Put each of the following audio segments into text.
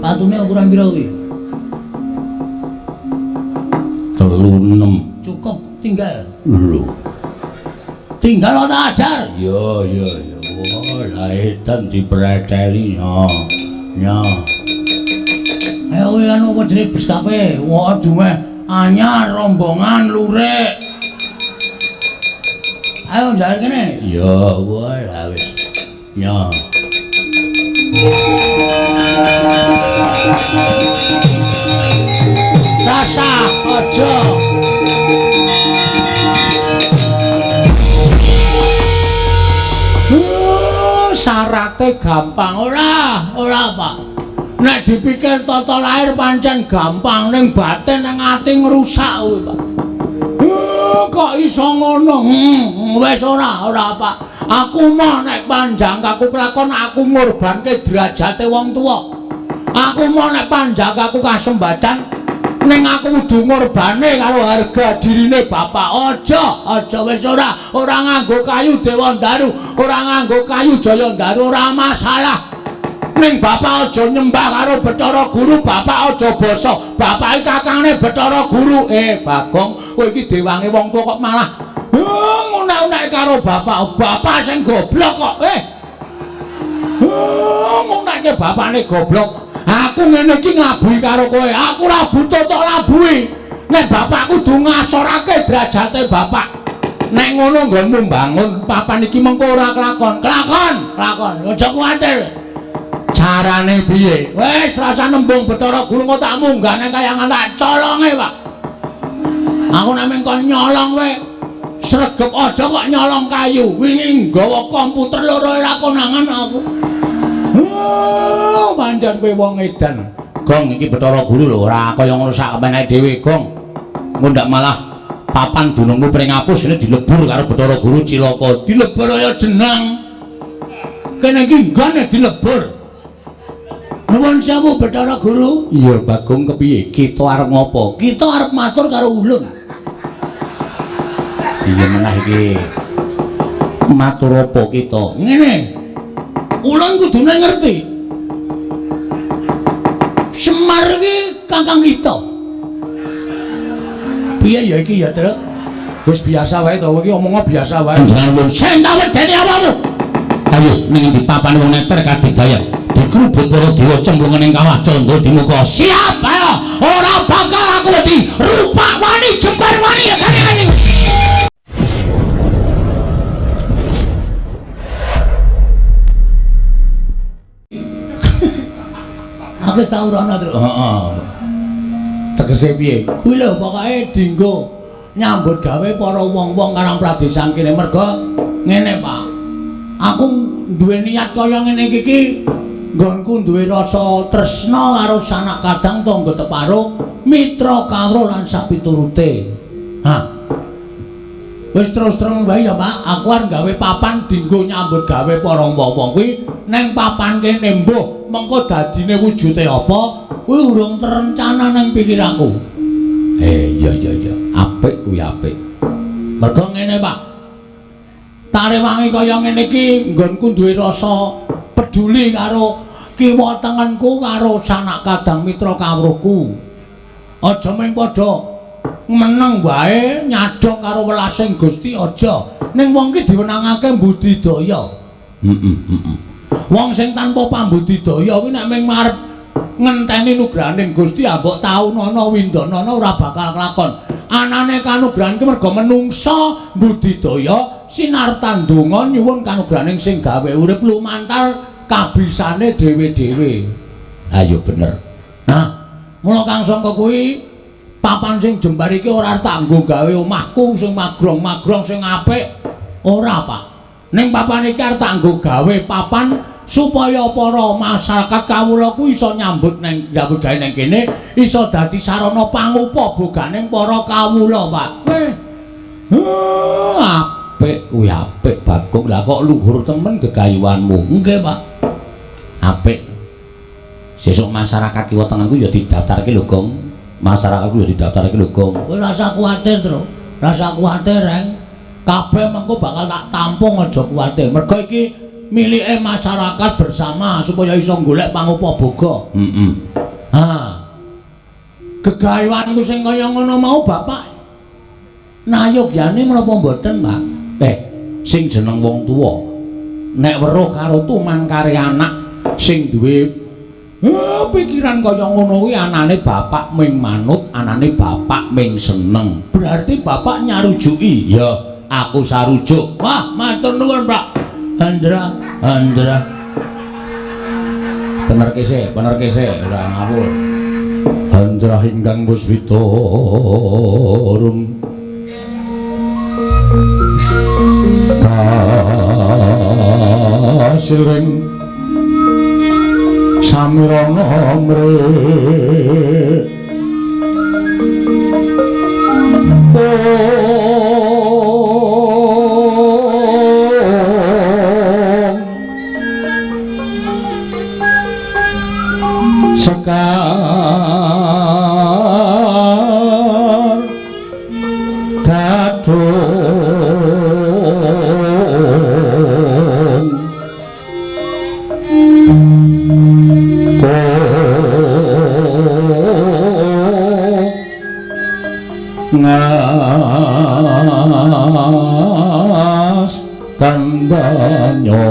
Sepatune ukuran pira kuwi? 36. Cukup tinggal. Lho. Tinggal ora ajar. Ya. Wah, lah edan dipreteli ya. Ya. Ayo kowe anu apa jenenge bes kabeh. Wah, duwe anyar rombongan lurik. Ayo jalan kene. Ya, wah lah wis. Ya. Rasa aja. Syaratnya gampang ora Pak. Nek dipikir tata lahir pancen gampang ning batin ning ati ngrusak kuwi Pak. Kok iso ngono? Wis ora Pak. Aku mau nek panjang aku kelakon aku ngorbanke derajate wong tuwa. Aku mau nek panjang aku kasembadan ning aku kudu ngorbane karo harga dirine bapak. Aja wis ora nganggo kayu Dewa Ndaru, ora nganggo kayu Jaya Ndaru ora masalah. Ning bapak aja nyembah karo Bathara Guru, bapak aja basa. Bapak iki kakangne Bathara Guru. Bagong, kowe iki dewange wong tuwa kok malah ngunek-unek karo bapak. Bapak sing goblok kok. Ngunekke bapakne goblok. Aku ngene iki nglabuhi karo kowe. Aku ora butuh tok labuhi. Nek bapak kudu ngasorake derajate bapak. Nek ngono nggonmu mbangun papan iki mengko ora kelakon. Kelakon. Aja kuwatir. Carane piye? Wis rasa nembung Bathara Guru kok tak munggah nek kayangan tak colonge, Pak. Aku nek kon nyolong kowe sregep aja kok nyolong kayu. Wingi nggawa komputer loro ora konangan aku. Pancen kowe wong edan. Gong iki Bathara Guru lho ora kaya ngono sak kepenake dhewe, Gong. Engko ndak malah papan dunungmu pring apus ini dilebur karo Bathara Guru cilaka. Dilebur kaya jenang. Kene iki nggone dilebur. Nuwun sewu Bathara Guru. Iya, Bagong kepiye? Kita arep ngopo? Kita arep matur karo ulun. Iya menah iki. Matur apa kita? Ngene. Ulun kudune ngerti. Semar iki kakang kita. Piye ya iki ya, Truk? Wis biasa wae to, iki omongnya biasa wae. Jangan mun sing tak wedeni awakmu. Ayo ning ndi papan wong neter kadidaya. Dikrubut para dewa cemplungan ing kawah candra di muka. Siap ayo. Ora bakal aku wedi rupak wani jembar wani ya kene. Aku wis tau rono, Truk. Heeh. Tegese piye? Kuwi lho pokoke dienggo nyambut gawe para wong-wong karang pradesan kene merga ngene, Pak. Aku duwe niat kaya ngene iki nggonku duwe rasa tresna karo sanak kadang tangga teparo, mitra kawruh lan sapiturute. Wis terus-terus wae ya, Pak. Aku arep gawe papan dienggo nyambut gawe para wong-wong kuwi ning papan kene mbuh mengko dadine wujude apa kuwi urung terencana nang pikiranku. Iya. Apik kuwi apik. Mergo ngene, Pak. Tarewangi kaya ngene iki nggonku duwe rasa peduli karo kiwa tengenku karo sanak kadang mitra kawruhku. Aja mung padha meneng wae nyadong karo welasing Gusti aja. Ning wong ki diwenangake budidaya. Wong sing tanpa pambudidaya kuwi nek mung marep ngenteni nugrahaning Gusti ambok taunana windanana ora bakal kelakon. Anane kanugrahan ki merga menungsa budidaya sinartan donga nyuwun kanugrahaning sing gawe urip lumantar kabisane dhewe-dhewe. Ayo bener. Nah, mula Kang Sangka kuwi papan sing jembar iki ora tak nggo gawe omahku sing magrong-magrong sing apik. Ora, Pak. Ning papan iki arep tak nggo gawe papan supaya para masyarakat kawula ku iso nyambut gawe nang kene, iso dadi sarana pangupa boganing para kawula, Pak. Apik kuwi apik, Bagong. Lah kok luhur temen gegayuhanmu. Nggih, Pak. Apik. Sesuk masyarakat kiwa tengahku ya didaftarke lho, Gong. Masyarakatku ya didaftarke lho, Gong. Kowe rasa kuwatir, Tru. Rasa kuwatir, Reng. Kabeh mengko bakal tak tampung, aja kuwatir. Mergo iki milike masyarakat bersama supaya iso golek pangupa boga. Gegayuanku sing kaya ngono mau Bapak nayogyane menapa mboten, Pak? Sing jeneng wong tuwa nek weruh karo tumangkare anak sing duwe pikiran kaya ngono kuwi anane bapak ming manut, anane bapak ming seneng. Berarti bapak nyarujuki. Ya, aku sarujuk. Wah, matur nuwun, Pak. Andra. Bener kese, ora ngawur. Andra ingkang puspita rum kasiring samirana mrih sekar gadung ngas kandanyo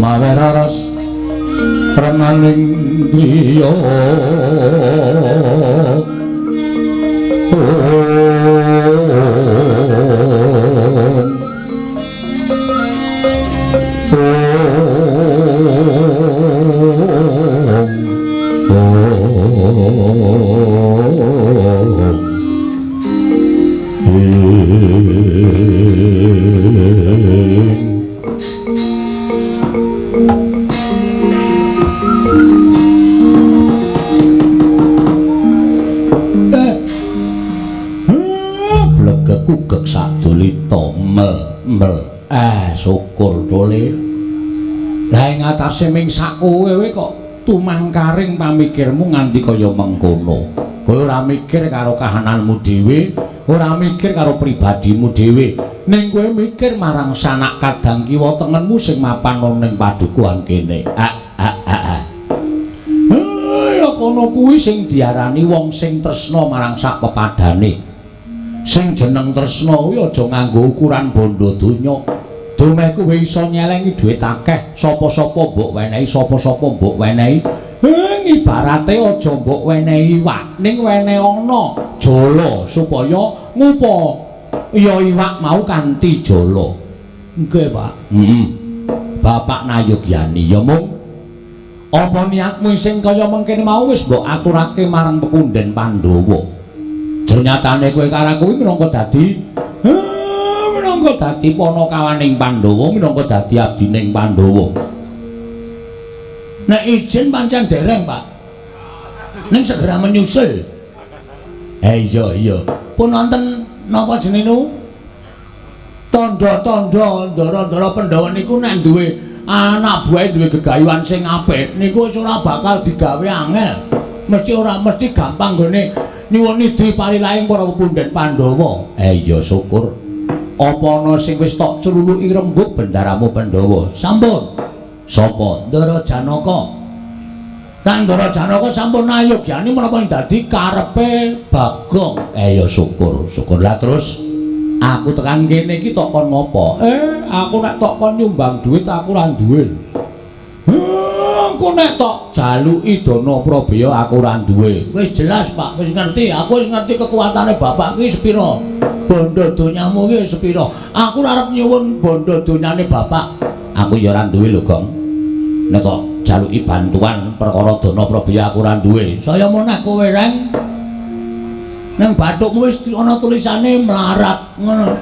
maweraras renaning driya gugek sadolita mel syukur dole. Lah ing atase ming sak kowe kok tumangkaring pamikirmu nganti kaya mengkono. Kowe ora mikir karo kahananmu dhewe, ora mikir karo pribadimu dhewe, ning kowe mikir marang sanak kadang kiwa tengenmu sing mapan ning padukuhan kene. Ya kono kuwi sing diarani wong sing tresna marang sak pepadane. Sing jeneng tresna kuwi aja nganggo ukuran bondo donya. Domeh kowe iso nyelengi dhuwit akeh, sapa-sapa mbok wenehi, sapa-sapa mbok wenehi. Ibarate aja mbok wenehi iwak, ning wenehi ana jala supaya ngupa ya iwak mau kanthi jala. Nggih, Pak. Bapak nayogyani ya mung apa niatmu sing kaya mengkene mau wis mbok aturake marang pepunden Pandhawa. Ternyatane kowe karo kuwi minangka dadi panakawaning Pandhawa, minangka dadi abdining Pandhawa. Nek izin pancen dereng, Pak. Ning segera menyusul. Iya. Pun wonten napa jenenge? Tandha-tandha ndara-ndara Pandhawa niku nek duwe anak buahe duwe gegayuhan sing apik, niku wis ora bakal digawe angel. Mesti gampang gone nyuwuni diparilaing para pepunden Pandhawa. Iya syukur. Apa ana sing wis tok cululuki rembug bendaramu Pandhawa? Sampun. Sapa? Ndara Janaka. Kang Ndara Janaka sampun nayogyani menapa dadi karepe Bagong. Ya syukur. Lah terus aku tekan kene iki tok kon ngopo? Aku nek tok kon nyumbang duit aku ora duwe. Aku nek tok jaluki dana Prabaya aku ora duwe. Wis jelas, Pak, wis ngerti. Aku wis ngerti kekuatane bapak ki sepira. Bondo donyamu ki sepira. Aku arep nyuwun bondo donyane bapak. Aku ya ora duwe lho, Gong. Nek kok jaluki bantuan perkara dana Prabaya aku ora duwe. Saya meneh kowe reng. Nang bathukmu wis ana tulisane melarat ngono.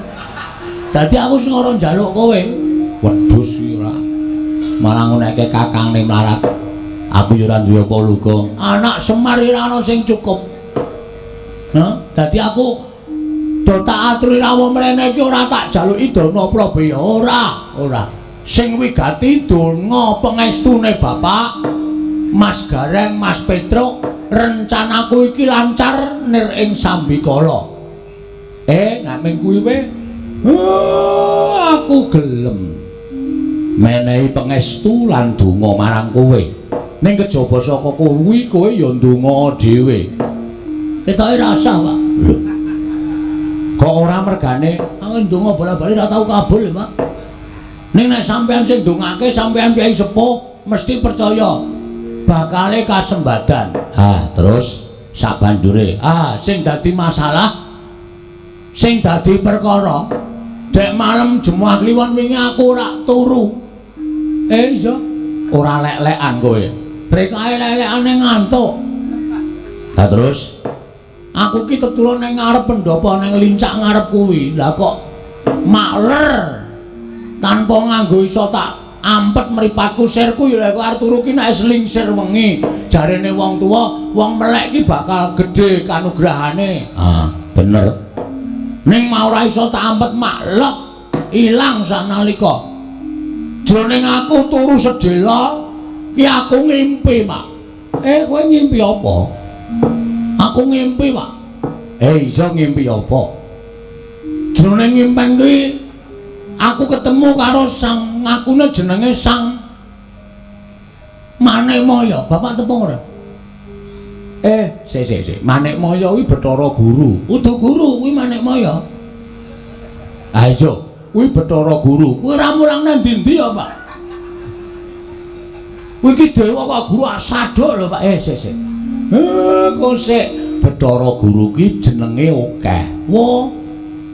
Dadi aku sing ora njaluk kowe. Wedhus iki ora. Malah nguneke kakangne melarat. Aku ya ora duwe apa lho, Gong. Anak Semar ora ana sing cukup. Dadi aku do tak aturi rawuh mrene iki ora tak jaluki dana Prabaya, ora. Sing wigati donga pangestune Bapak, Mas Gareng, Mas Petruk, rencanaku iki lancar nir ing Sambikala. Nek ming kuwi aku gelem menehi pangestu lan donga marang kowe. Ning kejaba saka kuwi kowe ya ndonga dhewe. Ketoke rasa, Pak. Lho. Kok ora mergane aku ndonga bola-bali ora tau kabul, Pak. Ning nek sampean sing ndongake sampean piye sepuh mesti percaya bakale kasembadan. Terus sabanjure sing dadi masalah sing dadi perkara dek malam Jumat Kliwon wingi aku ora turu. Iya, ora lek-lekan kowe. Rekae lek-lekane ngantuk. Terus aku ki tetulun ning ngarep pendopo ning lincak ngarep kuwi. Lah kok makler tanpa nganggo iso tak ampet mripatku sirku ya lek arep turu ki nek slingsir wengi. Jarene wong tuwa, wong melek ki bakal gedhe kanugrahane. Bener. Ning mau ora iso tak ampet maklek ilang sanalika. Jroning aku turu sedhela ki aku ngimpi, Pak. Kowe ngimpi apa? Aku ngimpi, Pak. Iya ngimpi apa? Jroning ngimpen kuwi aku ketemu karo sang ngakune jenenge Sang Manikmaya. Bapak tepung ora? Sik. Manikmaya kuwi Bathara Guru. Udah guru kuwi Manikmaya. Iya, kuwi Bathara Guru. Kuwi ora mulang nang ndi-ndi ya, Pak? Kuwi iki dewa kok guru asaduk lho, Pak. Sik. Kok sik Bathara Guru ki jenenge akeh. Wah,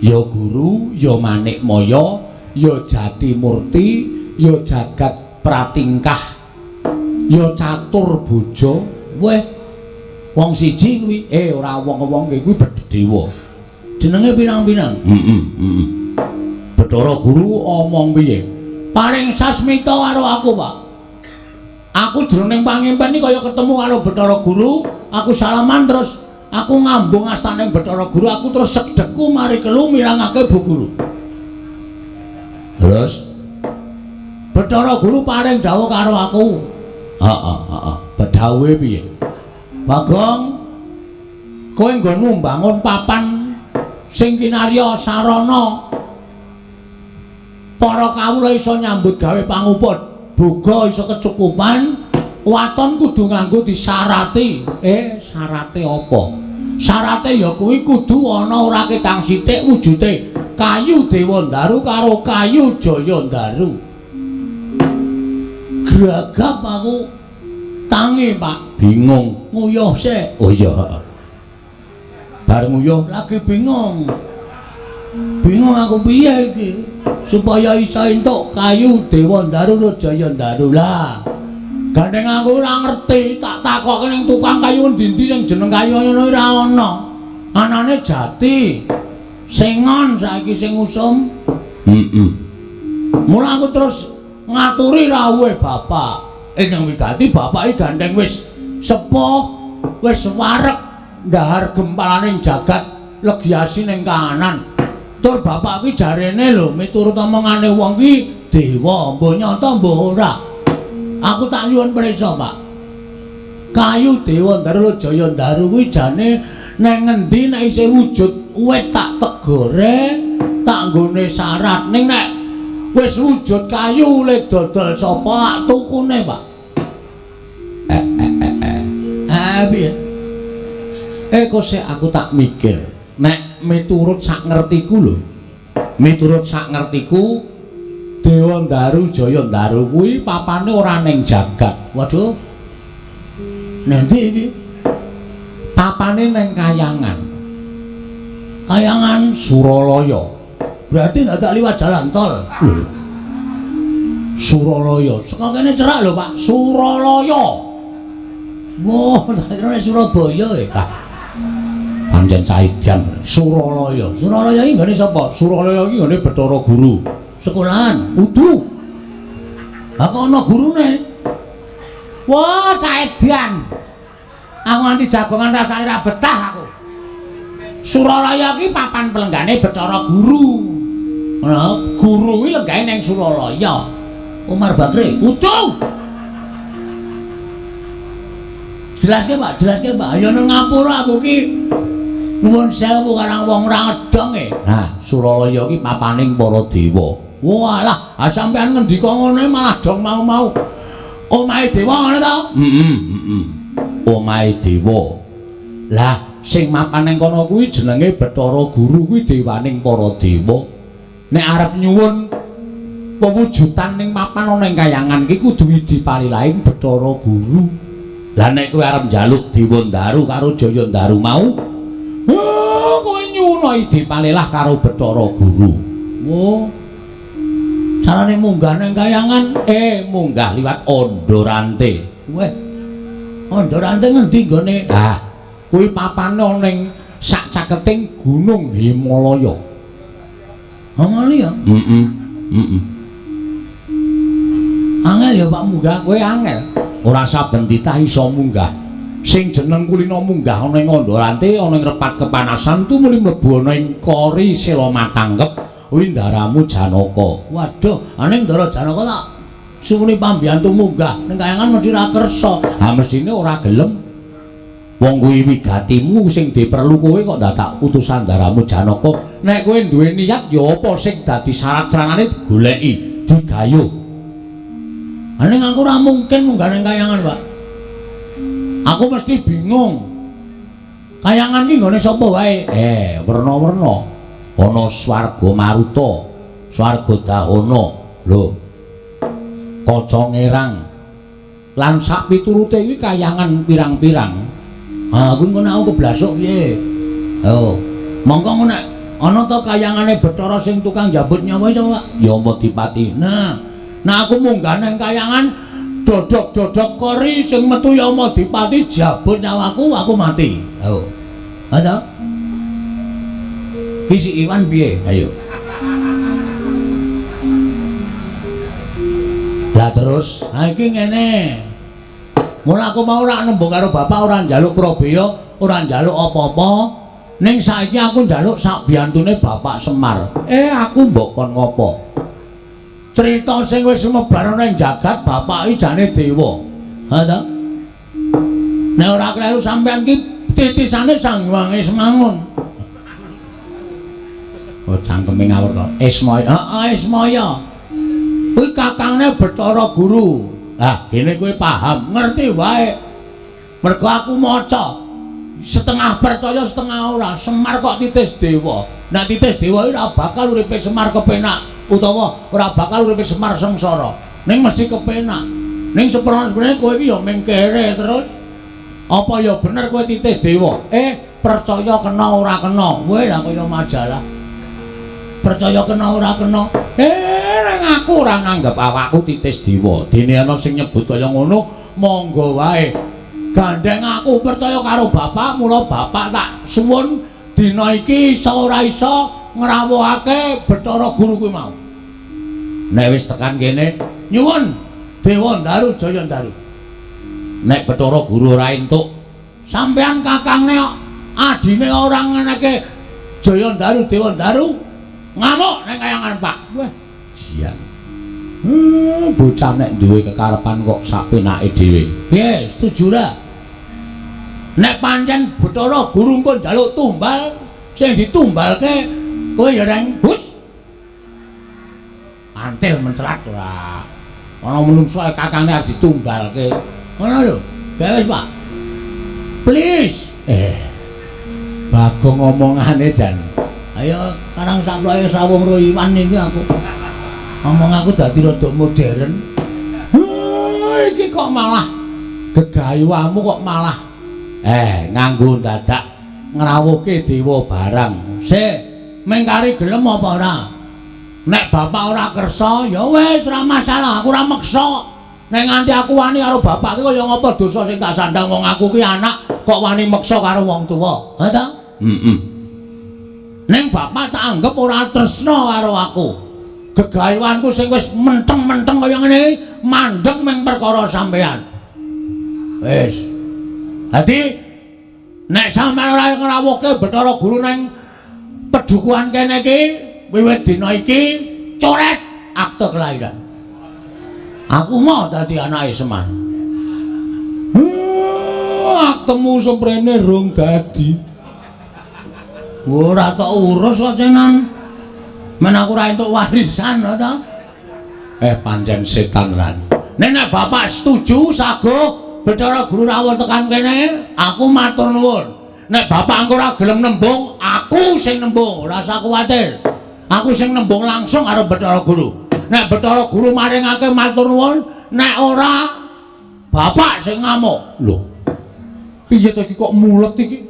ya guru, ya Manikmaya, ya Jatimurti, ya Jagat Pratingkah, ya Catur Boja. Weh, wong siji kuwi ora wong-wong kuwi dewa. Jenenge pinang-pinang. Bathara Guru omong piye? Paring sasmita karo aku, Pak. Aku jroning pangimpen iki kaya ketemu karo Bathara Guru, aku salaman terus aku ngambung astaning Bathara Guru, aku terus sedekku mari kelu mirangake Bu Guru. Terus Bathara Guru paring dawuh karo aku. Bedhawuhe piye? Bagong, kowe nggonmu mbangun papan sing kinarya sarana para kawula iso nyambut gawe panguput, boga iso kecukupan, waton kudu nganggo disarati. Sarate apa? Sarate ya kuwi kudu ana ora ketang sithik wujude kayu Dewandaru karo kayu Jayandaru. Gragap aku tangi, Pak. Bingung. Nguyuh sik. Oh iya. Bar nguyuh lagi bingung. Bingung aku piye iki supaya iso entuk kayu Dewandaru lan Jayandaru. Lah gandeng aku ora ngerti, tak takokke ning tukang kayu endi-endi sing jeneng kayu ngono ora ana. Anane jati. Sengon saiki sing usum. Mula aku terus ngaturi rawuhe bapak. Ingkang wigati bapak iki gandeng wis sepuh, wis wareg ndahar gempalaning jagat legiasi ning kahanan. Tur bapak iki jarene lho miturut omongane wong iki dewa, mbok nyata mbok ora. Aku tak nyuwun prisa, Pak. Kayu Dewandaru Jayandaru kuwi jane nang ngendi nek isih wujud wit tak tegore, tak nggone syarat. Ning nek wis wujud kayu le dodol sapa tukune, Pak? Piye? Kok sik aku tak mikir. Nek miturut sak ngertiku lho. Miturut sak ngertiku Dewandaru Jayandaru kuwi papane ora ning jagat. Waduh. Nanti iki papane ning Kayangan. Kayangan Suralaya. Berarti ndak liwat jalan tol. Lho. Suralaya. Saka kene cerak lho, Pak. Suralaya. Wah, tak kira Surabaya ya. Pancen Caidan. Suralaya. Suralaya iki nggone sapa? Suralaya iki nggone Bathara Guru. Sekolahan, udu. Aku ana gurune. Wah, Caidan. Aku nganti jagongan rasane ra betah aku. Suralaya ki papan pelenggane Bathara Guru. Nah, guru kuwi lenggane ning Suralaya. Umar Bakri, udu. Jelaske, Pak, jelaske, Pak. Ya nang ngapura aku ki Nuwun sewu karang wong ra ngedong e. Nah, Suralaya iki papaning para dewa. Walah, sampean ngendika ngono malah dong mau-mau. Omahe dewa ngono to? Omahe dewa. Lah, sing mapan ning kono kuwi jenenge Bathara Guru kuwi dewaning para dewa. Nek arep nyuwun pewujudan ning mapan ana ing kayangan iki kudu dipalilaing Bathara Guru. Lah nek kowe arep njaluk Dewa Ndaru karo Jaya Ndaru mau, kowe nyuwun dipalilah karo Bathara Guru. Oh. Carane munggah ning kayangan Munggah liwat Andorante. Weh. Andorante ngendi nggone? Ah, kuwi papane ana ning sak caketing Gunung Himalaya. Himalaya? Angel ya Pak munggah, kowe angel. Ora saben titah iso munggah. Sing jeneng kulina munggah ana ing Andorante, ana ing repat kepanasan tu muli mlebu ana ing Kori Sela Matanggep. Kuwi ndaramu Janaka. Waduh, ning Ndara Janaka tak suwune pambiyantu munggah ning kayangan mesti ra kersa. Ha mestine ora gelem. Wong kuwi wigatimu sing diperlu kowe kok dadak utusan ndaramu Janaka. Nek kowe duwe niat ya apa sing dadi syarat-syaratane digoleki, digayuh. Ning aku ora mungkin munggah ning kayangan, Pak. Aku mesti bingung. Kayangan ki nggone sapa wae? Werna-werna. Ana swarga Maruta, swarga Dahana, lho. Kaca Ngerang. Lan sak piturute kuwi kayangan pirang-pirang. Ah, kuwi ngono aku keblasuk piye? Oh, monggo nek ana to kayangane Bathara sing tukang jabut nyawa iso, Pak? Ya Madipati. Nah aku munggah nang kayangan dodok-dodok Kori sing metu ya Madipati jabut nyawaku, aku mati. Oh. Ada? Ki si Iwan piye? Ayo. Lah terus, iki ngene. Mula aku mau ora nembung karo bapak, ora njaluk Probaya, ora njaluk apa-apa. Ning saiki aku njaluk sak biyantune Bapak Semar. Aku mbok kon ngopo? Cerita sing wis sumebar ana ing jagat bapak iki jane dewa. Ha ta? Nek ora kleru sampean ki titisane Sang Hyang Ismangun. Oh cangkeme ngawur to. Ismaya. Heeh, Ismaya. Kuwi kakangne Bathara Guru. Lah, kene kowe paham, ngerti wae. Mergo aku maca setengah percaya setengah ora. Semar kok titis dewa. Nek titis dewa ora bakal uripe Semar kepenak utawa ora bakal uripe Semar sengsara. Ning mesti kepenak. Ning sebenarnya kowe iki ya mengkere terus. Apa ya bener kowe titis dewa? Percaya kena ora kena. Kowe lah kaya majalah. Percaya kena ora kena. Nang aku ora nganggep awakku titis dewa. Dene ana sing nyebut kaya ngono, monggo wae. Gandeng aku percaya karo bapak, mula bapak tak suwun dina iki iso ora iso ngrawuhake Bathara Guru kuwi mau. Nek wis tekan kene, nyuwun Dewa Ndaru Jaya Ndaru. Nek Bathara Guru ora entuk, sampean kakangne adine ora ngeneke Jaya Ndaru Dewa Ndaru. Ngamuk ning kayangan Pak. Wah, jian. Bocah nek duwe kekarepan kok sak penake dhewe. Piye, setuju ra? Nek pancen Bathara Guru engko njaluk tumbal, sing ditumbalke kowe ya reng bus. Antil mencelat ora. Ana menungso kakange arep ditumbalke. Ngono lho. Gawe wis, Pak. Please. Bagong ngomongane jan. Ayo karang samploke sawung ro Iwan iki aku. Ngomong aku dadi rada modern. Iki kok malah gegayuhmu kok malah nganggo dadak ngrawuhke dewa barang. Sik, mengkari gelem apa ora? Nek bapak ora kersa, ya wis ora masalah, aku ora meksa. Nek nganti aku wani karo bapak ki kaya ngapa dosa sing tak sandang wong aku ki anak kok wani meksa karo wong tuwa. Ha ta? Ning bapak tak anggap ora tresna karo aku. Gegayuhanku sing wis menteng-menteng kaya ngene iki mandeg ming perkara sampean. Wis. Dadi nek sampean ora ngrawuhke Bathara Guru ning pedukuhan kene iki wiwit dina iki coret akte kelahiran. Aku mau dadi anake Semar. Aktemu semprene rong dadi. Ora tok urus kok cenan. Men aku ora entuk warisan to. Pancen setan lan. Nek bapak setuju sago Bathara Guru rawuh tekan kene, aku matur nuwun. Nek bapak engko ora gelem nembung, aku sing nembung, ora usah kuwatir. Aku sing nembung langsung karo Bathara Guru. Nek Bathara Guru maringake matur nuwun, nek ora bapak sing ngamuk. Lho. Piye to iki kok mulet iki?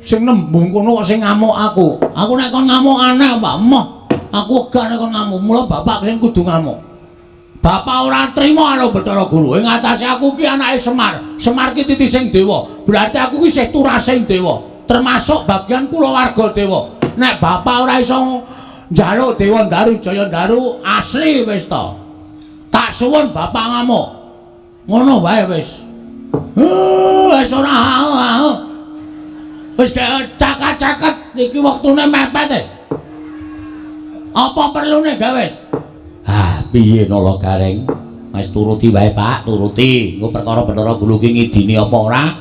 Sing nembung kono kok sing ngamuk aku. Aku nek kon ngamuk aneh, Pak. Moh. Aku gak nek kon ngamuk, mula bapak sing kudu ngamuk. Bapak ora trima karo Bathara Guru. Ing atase aku ki anake Semar. Semar ki titi sing dewa. Berarti aku ki isih turasing dewa. Termasuk bagian kulawarga dewa. Nek bapak ora iso njaluk Dewa Daru Jaya Daru asli wis to. Tak suwun bapak ngamuk. Ngono wae wis. Wis ora wis cakat-cakat iki wektune mepet e. Apa perlune gawe? Piye nala Gareng? Wis turuti wae Pak, turuti. Engko perkara Bathara Guru ki ngidini apa ora?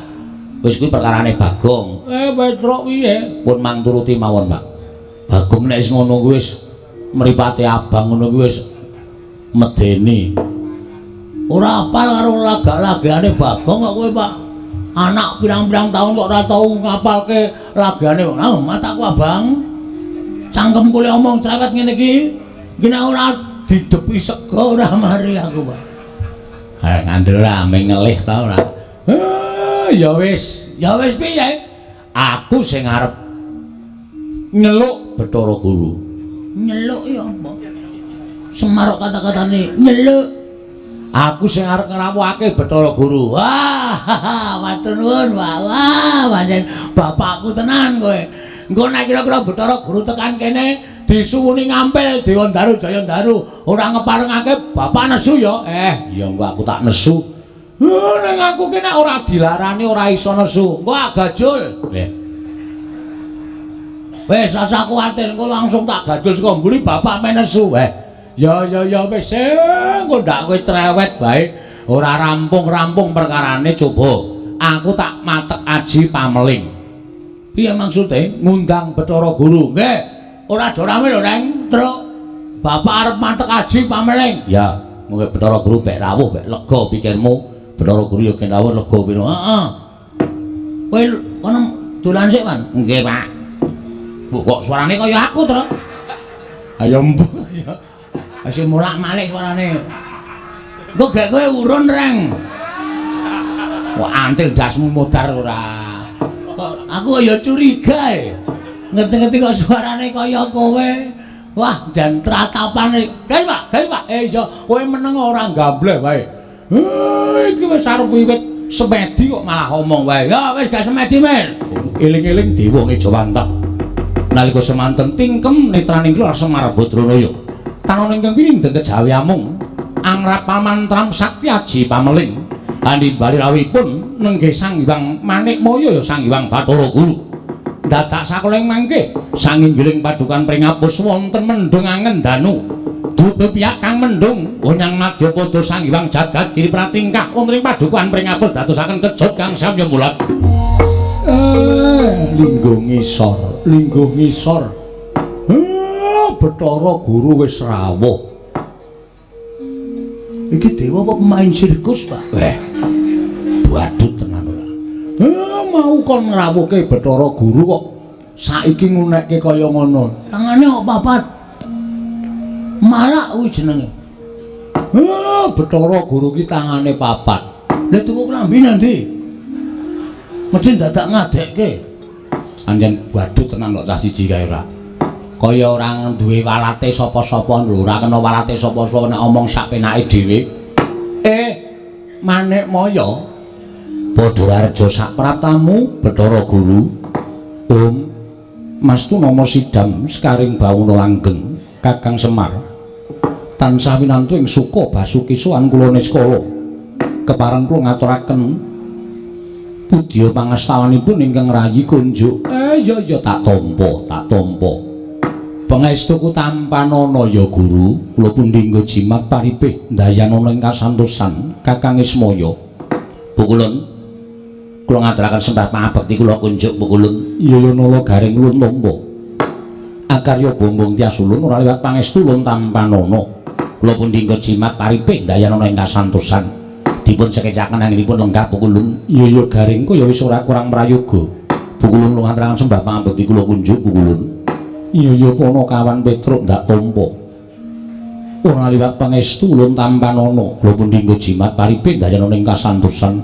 Wis kuwi perkarane Bagong. Petruk piye? Pun mang turuti mawon, Pak. Bagong nek wis ngono kuwi wis mripate abang ngono kuwi wis medeni. Ora apal karo laga-lagane Bagong kok kowe, Pak. Anak pirang-pirang tahun kok ora tau ngapalke lagane. Nah, mataku abang. Cangkemku le omong cerewet ngene iki. Iki nek ora didepi sego ora mari aku, Pak. Ngandel rame ngelih ta ora? Ya wis piye? aku sing arep nyeluk Bathara Guru. Nyeluk ya apa? Semar kata-katane nyeluk. Aku sing arep ngrawuhake Bathara Guru. Wah, matur nuwun, wah, pancen bapakku tenan kowe. Engko nek kira-kira Bathara Guru tekan kene disuwuni ngampil Dewa Daru Jaya Daru ora ngeparengake bapak nesu ya. Ya engko aku tak nesu. Ning aku ki nek ora dilarani ora iso nesu. Engko agajul. Wis asa kuwatir engko langsung tak gajul saka mburi bapak men nesu. Ya wis engko ndak kowe cerewet bae. Ora rampung-rampung perkarane coba. Aku tak matek aji pameling. Piye maksude? Ngundang Bathara Guru. Nggih. Ora dorame lho, Reng. Truk. Bapak arep matek aji pameling. Ya, mengko Bathara Guru bek rawuh, bek lega pikirmu. Bathara Guru ya ken rawuh lega piro. Heeh. Kowe kono dolan sik, Man? Nggih, Pak. Bu kok suarane kaya aku, Truk? Ayo mbok. Masih mulak-malik suarane. Engko gek kowe urun, Reng. Kok antil dasmu modar ora. Kok aku ya curiga e. Ngerti-ngerti kok suarane kaya kowe. Wah, jan tratapane. Gawe, Pak. Iya, kowe meneng ora gambleh wae. Iki wis arep wiwit semedi kok malah ngomong wae. Ya wis gak semedi, men. Eling-eling dewa Ngejawantah. Nalika semanten tingkem netraning kula Semar Badranaya. Tanana ingkang pinindeng kejawi amung angrap pamantram sakti aji pameling. Andi bali rawipun nenggih Sang Hyang Manikmaya ya Sang Hyang Bathara Guru. Dadak sakuling mangke sanginggiling padukan pringapus wonten mendung angen danu. Dupe piyak kang mendung onyang madyapada Sang Hyang Jagat Giri Pratingkah wonten ing padukan pringapus dadosaken kejut kang samya mulat. Linggo ngisor. Bathara Guru wis rawuh. Iki dewa apa pemain sirkus, Pak? Badut tenan ora. Mau kon ngrawuhke Bathara Guru kok saiki ngunekke kaya ngono. Tangane kok papat. Malak kuwi jenenge. Bathara Guru ki tangane papat. Lah tuku klambi ndi? Mesti dadak ngadekke. Anjen badut tenan kok cah siji kae ora. Kaya ora duwe walate sapa-sapa lho, ora kena walate sapa-sapa nek omong sak penake dhewe. Manikmaya Padharjo sak pratamu Bathara Guru. Mastu nama sidam sekaring bawuna langgeng Kakang Semar. Tansah winantu ing suka basuki sowan kula Niskala. Kepareng kula ngaturaken pudya pangastawanipun ingkang rayi kunjuk. Ya tak tampa. Pangestuku tampanana ya Guru, kula pundi nggo jimat paribih ndayanana ing kasantosan Kakang Ismaya. Pukulun kula ngaturaken sembah pangabekti kula kunjuk Pukulun. Iya nala garing kula tampa. Makarya Bongbong Tyas Ulun ora liwat pangestu Ulun Tampanana. Kula pun dinggo jimat paripe dayana ing kasantosan. Dipun sekecaken anggenipun lenggah Pukulun. Iya garing kaya wis ora kurang prayoga. Pukulun lungaturaken sembah pangabekti kula kunjuk Pukulun. Iya pono kawan Petruk ndak tampa. Ora liwat pangestu Ulun Tampanana. Kula pun dinggo jimat paripe dayana ing kasantosan.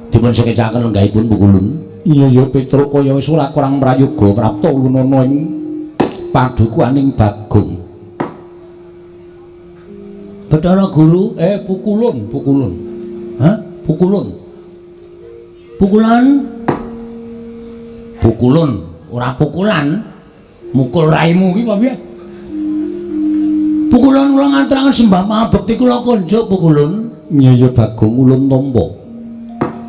Dipun sekecaken lenggahipun Pukulun. Iya Petruk kaya wis ora kurang prayoga prapta ulun ana ing padukuaning Bagong. Bathara Guru, Pukulun. Hah? Pukulun. Pukulun, ora pukulan. Mukul raimu iki apa piye? Pukulun kula ngaturaken sembah pangabekti kula kunjuk Pukulun. Iya Bagong ulun tampa.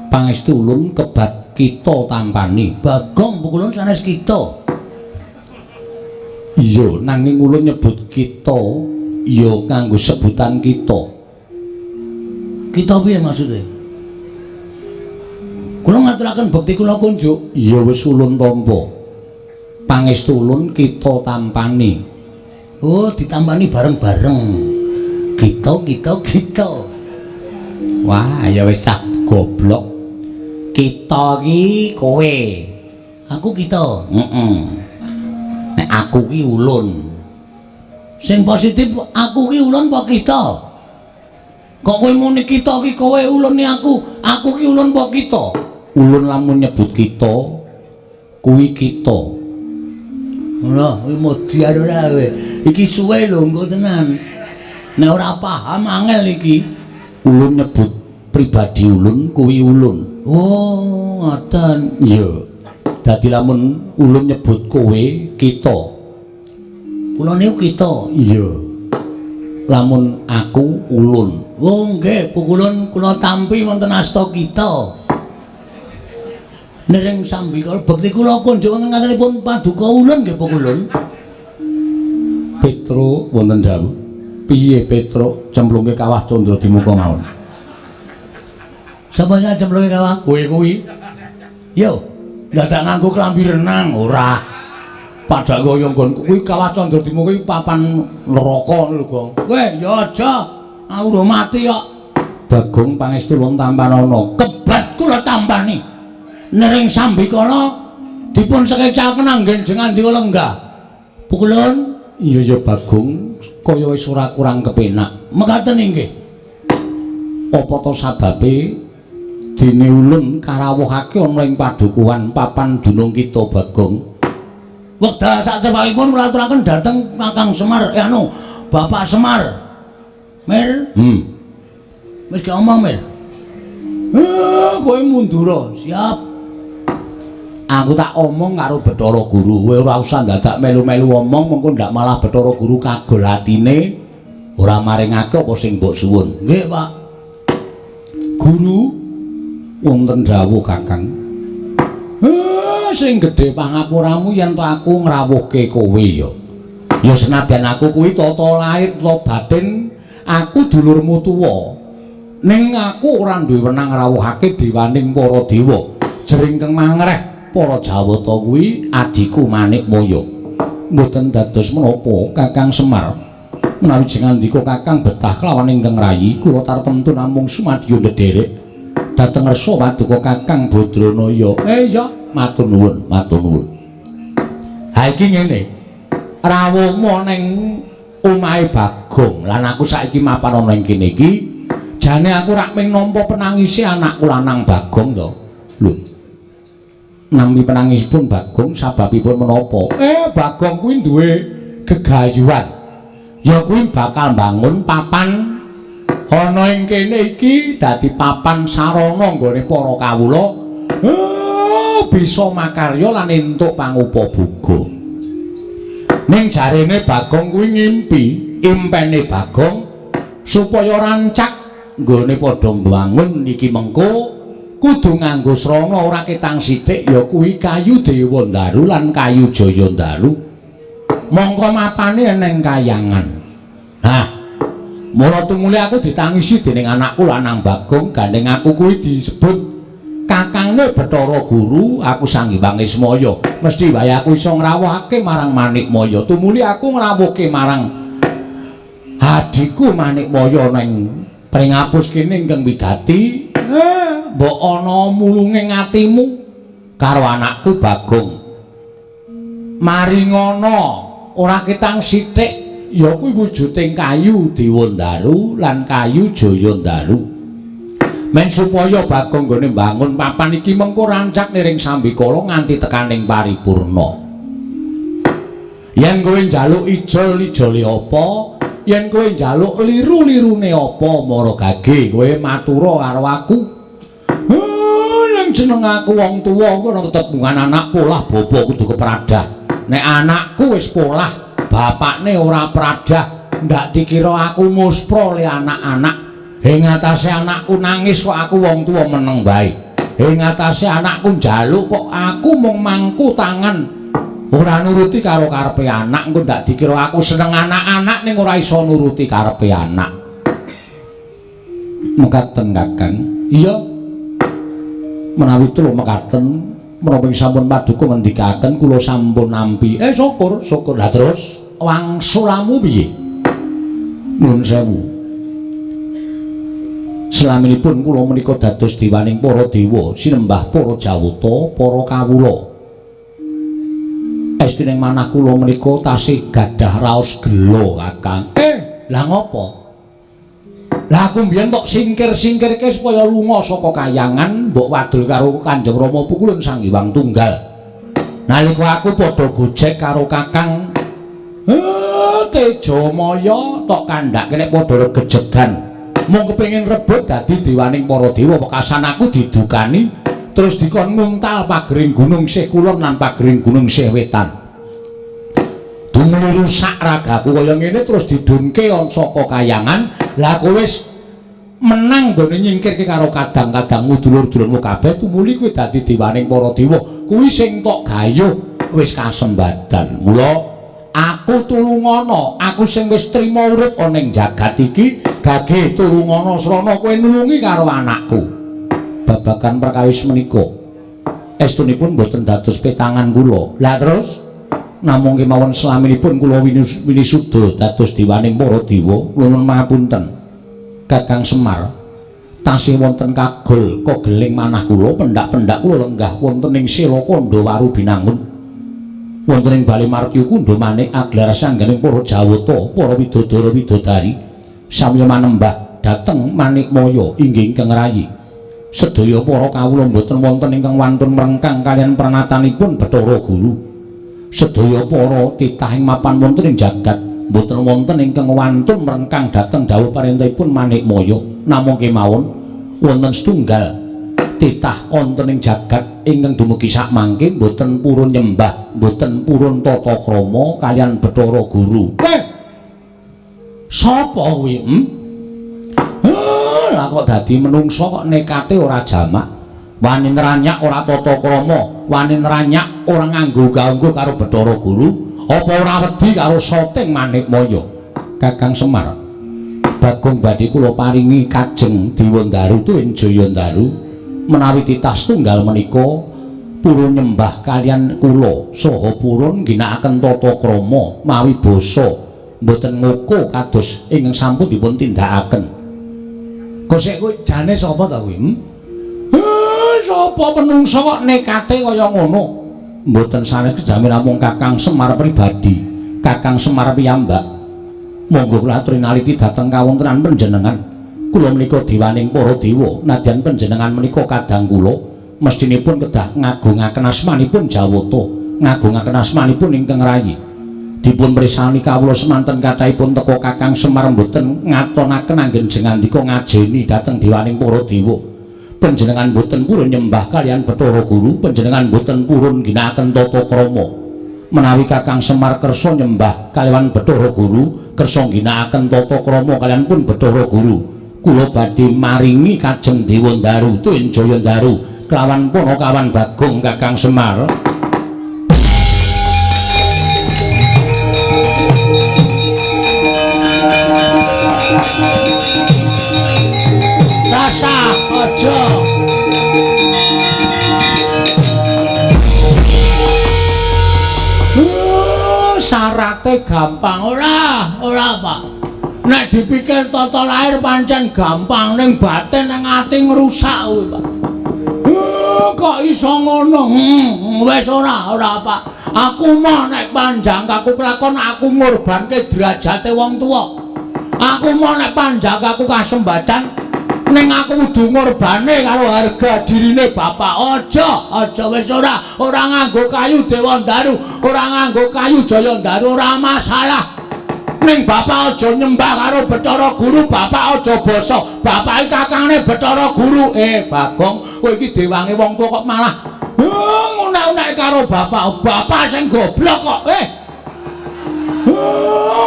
Pangestu ulun kebat kita tampani. Bagong Pukulun sanes kita. Iya, nanging ulun nyebut kita ya kanggo sebutan kita. Kita piye maksude? Kula ngaturaken bekti kula kunjuk. Iya wis ulun tampa. Pangestu ulun kita tampani. Oh, ditampani bareng-bareng. Kita. Wah, ya wis sak goblok. Kita iki kowe. Aku kita. Nek aku ki ulun. Sing positif aku ki ulun apa kita? Kok kowe muni kita ki kowe ulun ni aku ki ulun apa kita? Ulun lamun nyebut kita kuwi kita. Lha, kuwi modiar ora kowe. Iki suwe lho engko tenan. Nek ora paham angel iki. Ulun nyebut pribadi ulun kuwi ulun. Oh, ngoten. Iya. Dadi lamun ulun nyebut kowe kita. Kula niku kita. Iya. Lamun aku ulun. Oh, nggih, Pukulun kula tampi wonten asta kita. Nering sambikala bekti kula kunjuk wonten ngatenipun paduka ulun nggih Pukulun. Petruk wonten dawuh. Piye Petruk cemplungke kawah Candra di muka mawon? Sapa sing cemplunge kawah? Kowe kuwi. Yo, dadak nganggo klambi renang ora. Padha kaya nggonku kuwi kawah Candra di muka iki papan neraka lho, Gong. Kowe yo aja udah mati kok. Bagong pangestu Ulun Tampanana. Kebat kula tampani. Nering sambikala dipun sekecaken anggen jengan dika lenggah. Pukulun. Iya Bagong, kaya wis ora kurang kepenak. Mekaten inggih. Apa to sababe dene ulun karawuhake ana ing padukuhan papan dunung kita Bagong? Wekdal sacepakipun kula aturaken dhateng Kakang Semar, Bapak Semar. Mir. Wis gak omong, Mir. Kowe mundur. Siap. Aku tak omong karo Bathara Guru, kowe ora usah dadak melu-melu omong mengko ndak malah Bathara Guru kagol atine ora maringake apa sing mbok suwun. Nggih, Pak. Guru wonten dawuh Kakang. Sing gedhe pangapuramu yen to aku ngrawuhke kowe ya. Ya senadyan aku kuwi tata lair ta batin, aku dulurmu tuwa. Ning aku ora duwe wenang ngrawuhake dewaning para dewa. Jering mangreh para Jawata kuwi adiku Manik Moyo. Mboten dados menapa Kakang Semar. Menawi jengandika Kakang betah kelawan ingkang rayi, kula tartemtu namung sumadya ndederek dhateng resa paduka Kakang Badranaya. Ya, matur nuwun, matur nuwun. Ha iki ngene. Rawuhmu ning omahe Bagong, lan aku saiki mapan ana ing kene iki, jane aku rak ming nampa penangise anakku lanang Bagong to. Lho. Nampi penangisipun Bagong sababipun menapa? Bagong kuwi duwe gegayuhan. Ya kuwi bakal mbangun papan ana ing kene iki dadi papan sarana nggone para kawula bisa makarya lan entuk pangupabuga. Ning jarene Bagong kuwi ngimpi, impene Bagong supaya rancak nggone padha mbangun iki mengko kudu nganggo srana ora ketang sithik ya kuwi kayu Dewandaru lan kayu Jayandaru. Mongko mapane eneng kayangan. Hah. Mula tumuli aku ditangisi dening anakku lanang Bagong, gandeng aku kuwi disebut Kakang Kayangne Bathara Guru aku Sanghyang Ismaya mesti wae aku iso ngrawuhake marang Manikmaya tumuli aku ngrawuhke marang adikku Manikmaya ning pringapus kene ingkang wigati mbok ana mulunge atimu karo anakku Bagong maringono ora ketang sithik ya kuwi wujuding kayu Dewandaru lan kayu Jayandaru men supaya Bagong nggone mbangun papan iki mengko rancak niring sambikala nganti tekaning paripurna yen kowe njaluk ijol-ijole apa yen kowe njaluk liru-lirune apa mara gage kowe matura karo aku nang jeneng aku wong tuwa kowe tetep mungan anak polah bapa kudu kepradah nek anakku wis polah bapakne ora pradah ndak dikira aku muspra le anak-anak ing atase anakku nangis kok aku wong tuwa meneng bae ing atase anakku njaluk kok aku mung mangku tangan ora nuruti karo karepe anak engko ndak dikira aku seneng anak-anak ning ora iso nuruti karepe anak mekaten Kakang iya menawi kula mekaten menapa sampun paduka ngendikaken kula sampun nampi syukur lah terus wangsulamu piye nuwun sewu selaminipun kula menika dados dewaning para dewa sinembah para jawata para kawula estining manah kula menika tasih gadah raos gelo Kakang lah ngopo lah aku mbiyen tok singkir-singkirke supaya lunga saka kayangan mbok wadul karo Kanjeng Rama pukulan Sang Hyang Tunggal nalika aku padha gojek karo Kakang Tejamaya tok kandhake nek padha regejegan mung kepengin rebut dadi dewaning para dewa wekasan aku didukani terus dikon nguntal pagering gunung sih kulon lan pagering gunung sih wetan dumuli rusak ragaku kaya ngene terus didunke saka kayangan lah kowe wis menang gone nyingkirke karo kadang-kadangmu dulur-dulurmu kabeh tumuli kowe dadi dewaning para dewa kuwi sing tok gayuh wis kasembadan mula aku tulungono aku sing wis trima urip ana ing jagat iki gage tulungono srana kowe nulungi karo anakku babagan perkawis menika estunipun boten dados petangan kula lah terus namung kemawon slaminipun kula winisuda dados dewaning para dewa nuwun pangapunten Kakang Semar tasih wonten kagol kageling manah kula pendak-pendak kula lenggah wonten ing Sela Kandawaru Binangun wonten ing Bali Martya Kundha Manik aglar sangganing para jawata para widodara widodari samya manembah dhateng Manikmaya inggih ingkang rayi sedaya para kawula boten wonten ingkang wantun mrengkang kaliyan pranatanipun Bathara Guru sedaya para titah ing mapan wonten ing jagat boten wonten ingkang wantun mrengkang dhateng dawuh parentahipun Manikmaya namung kemawon wonten setunggal titah wonten ing jagat ingkang dumugi sak mangke boten purun nyembah boten purun tata krama kaliyan Bathara Guru sapa kuwi lah kok dadi menungsa kok nekate ora jamak wani nranyak ora tata krama wani nranyak ora nganggo ganggo karo Bathara Guru apa ora wedi karo soting Manikmaya Kakang Semar Bagong badhe kula paringi kajeng Dewandaru tuwin Jayandaru menawi titah setunggal menika purun nyembah kalian kula saha purun ginakaken tata krama mawi basa mboten ngoko kados ingkang sampun dipun tindakaken kok sik kowe jane sapa ta kuwi sapa menungsa kok nekate kaya ngono mboten sanes kejami namung Kakang Semar pribadi Kakang Semar piyambak monggo kula aturi naliti dhateng kawontenan panjenengan kula menika dewaning para dewa nadyan panjenengan menika kadang kula mestinipun kedah ngagungaken asmanipun Jawata ngagungaken asmanipun ingkang rayi dipun prisani kawula semanten kathahipun teka Kakang Semar mboten ngatonaken anggen jengandika ngajeni dhateng dewaning para dewa panjenengan boten purun nyembah kalian Bathara Guru panjenengan boten purun ginakaken tata krama menawi Kakang Semar kersa nyembah kaliyan Bathara Guru kersa ginakaken tata krama kaliyan pun Bathara Guru kula badhe maringi kajeng Dewandaru tuwin Jayandaru kelawan Panakawan Bagong Kakang Semar rasa aja syarate gampang ora Pak. Nek dipikir tata lair pancen gampang ning batin nang ati ngrusak kuwi Pak. Kok iso ngono? Wis ora Pak. Aku mau nek panjang aku kelakon aku ngorbanke derajate wong tuwa. Aku mau nek panjang aku kasembadan ning aku kudu ngorbane karo harga dirine bapak. Aja wis ora nganggo kayu Dewa Daru, ora nganggo kayu Jaya Daru ora masalah. Ning bapak aja nyembah karo Bathara Guru, bapak aja basa. Bapak iki kakangne Bathara Guru. Bagong, kowe iki dewange wong tuwa kok malah ngunek-unek karo bapak. Bapak sing goblok kok.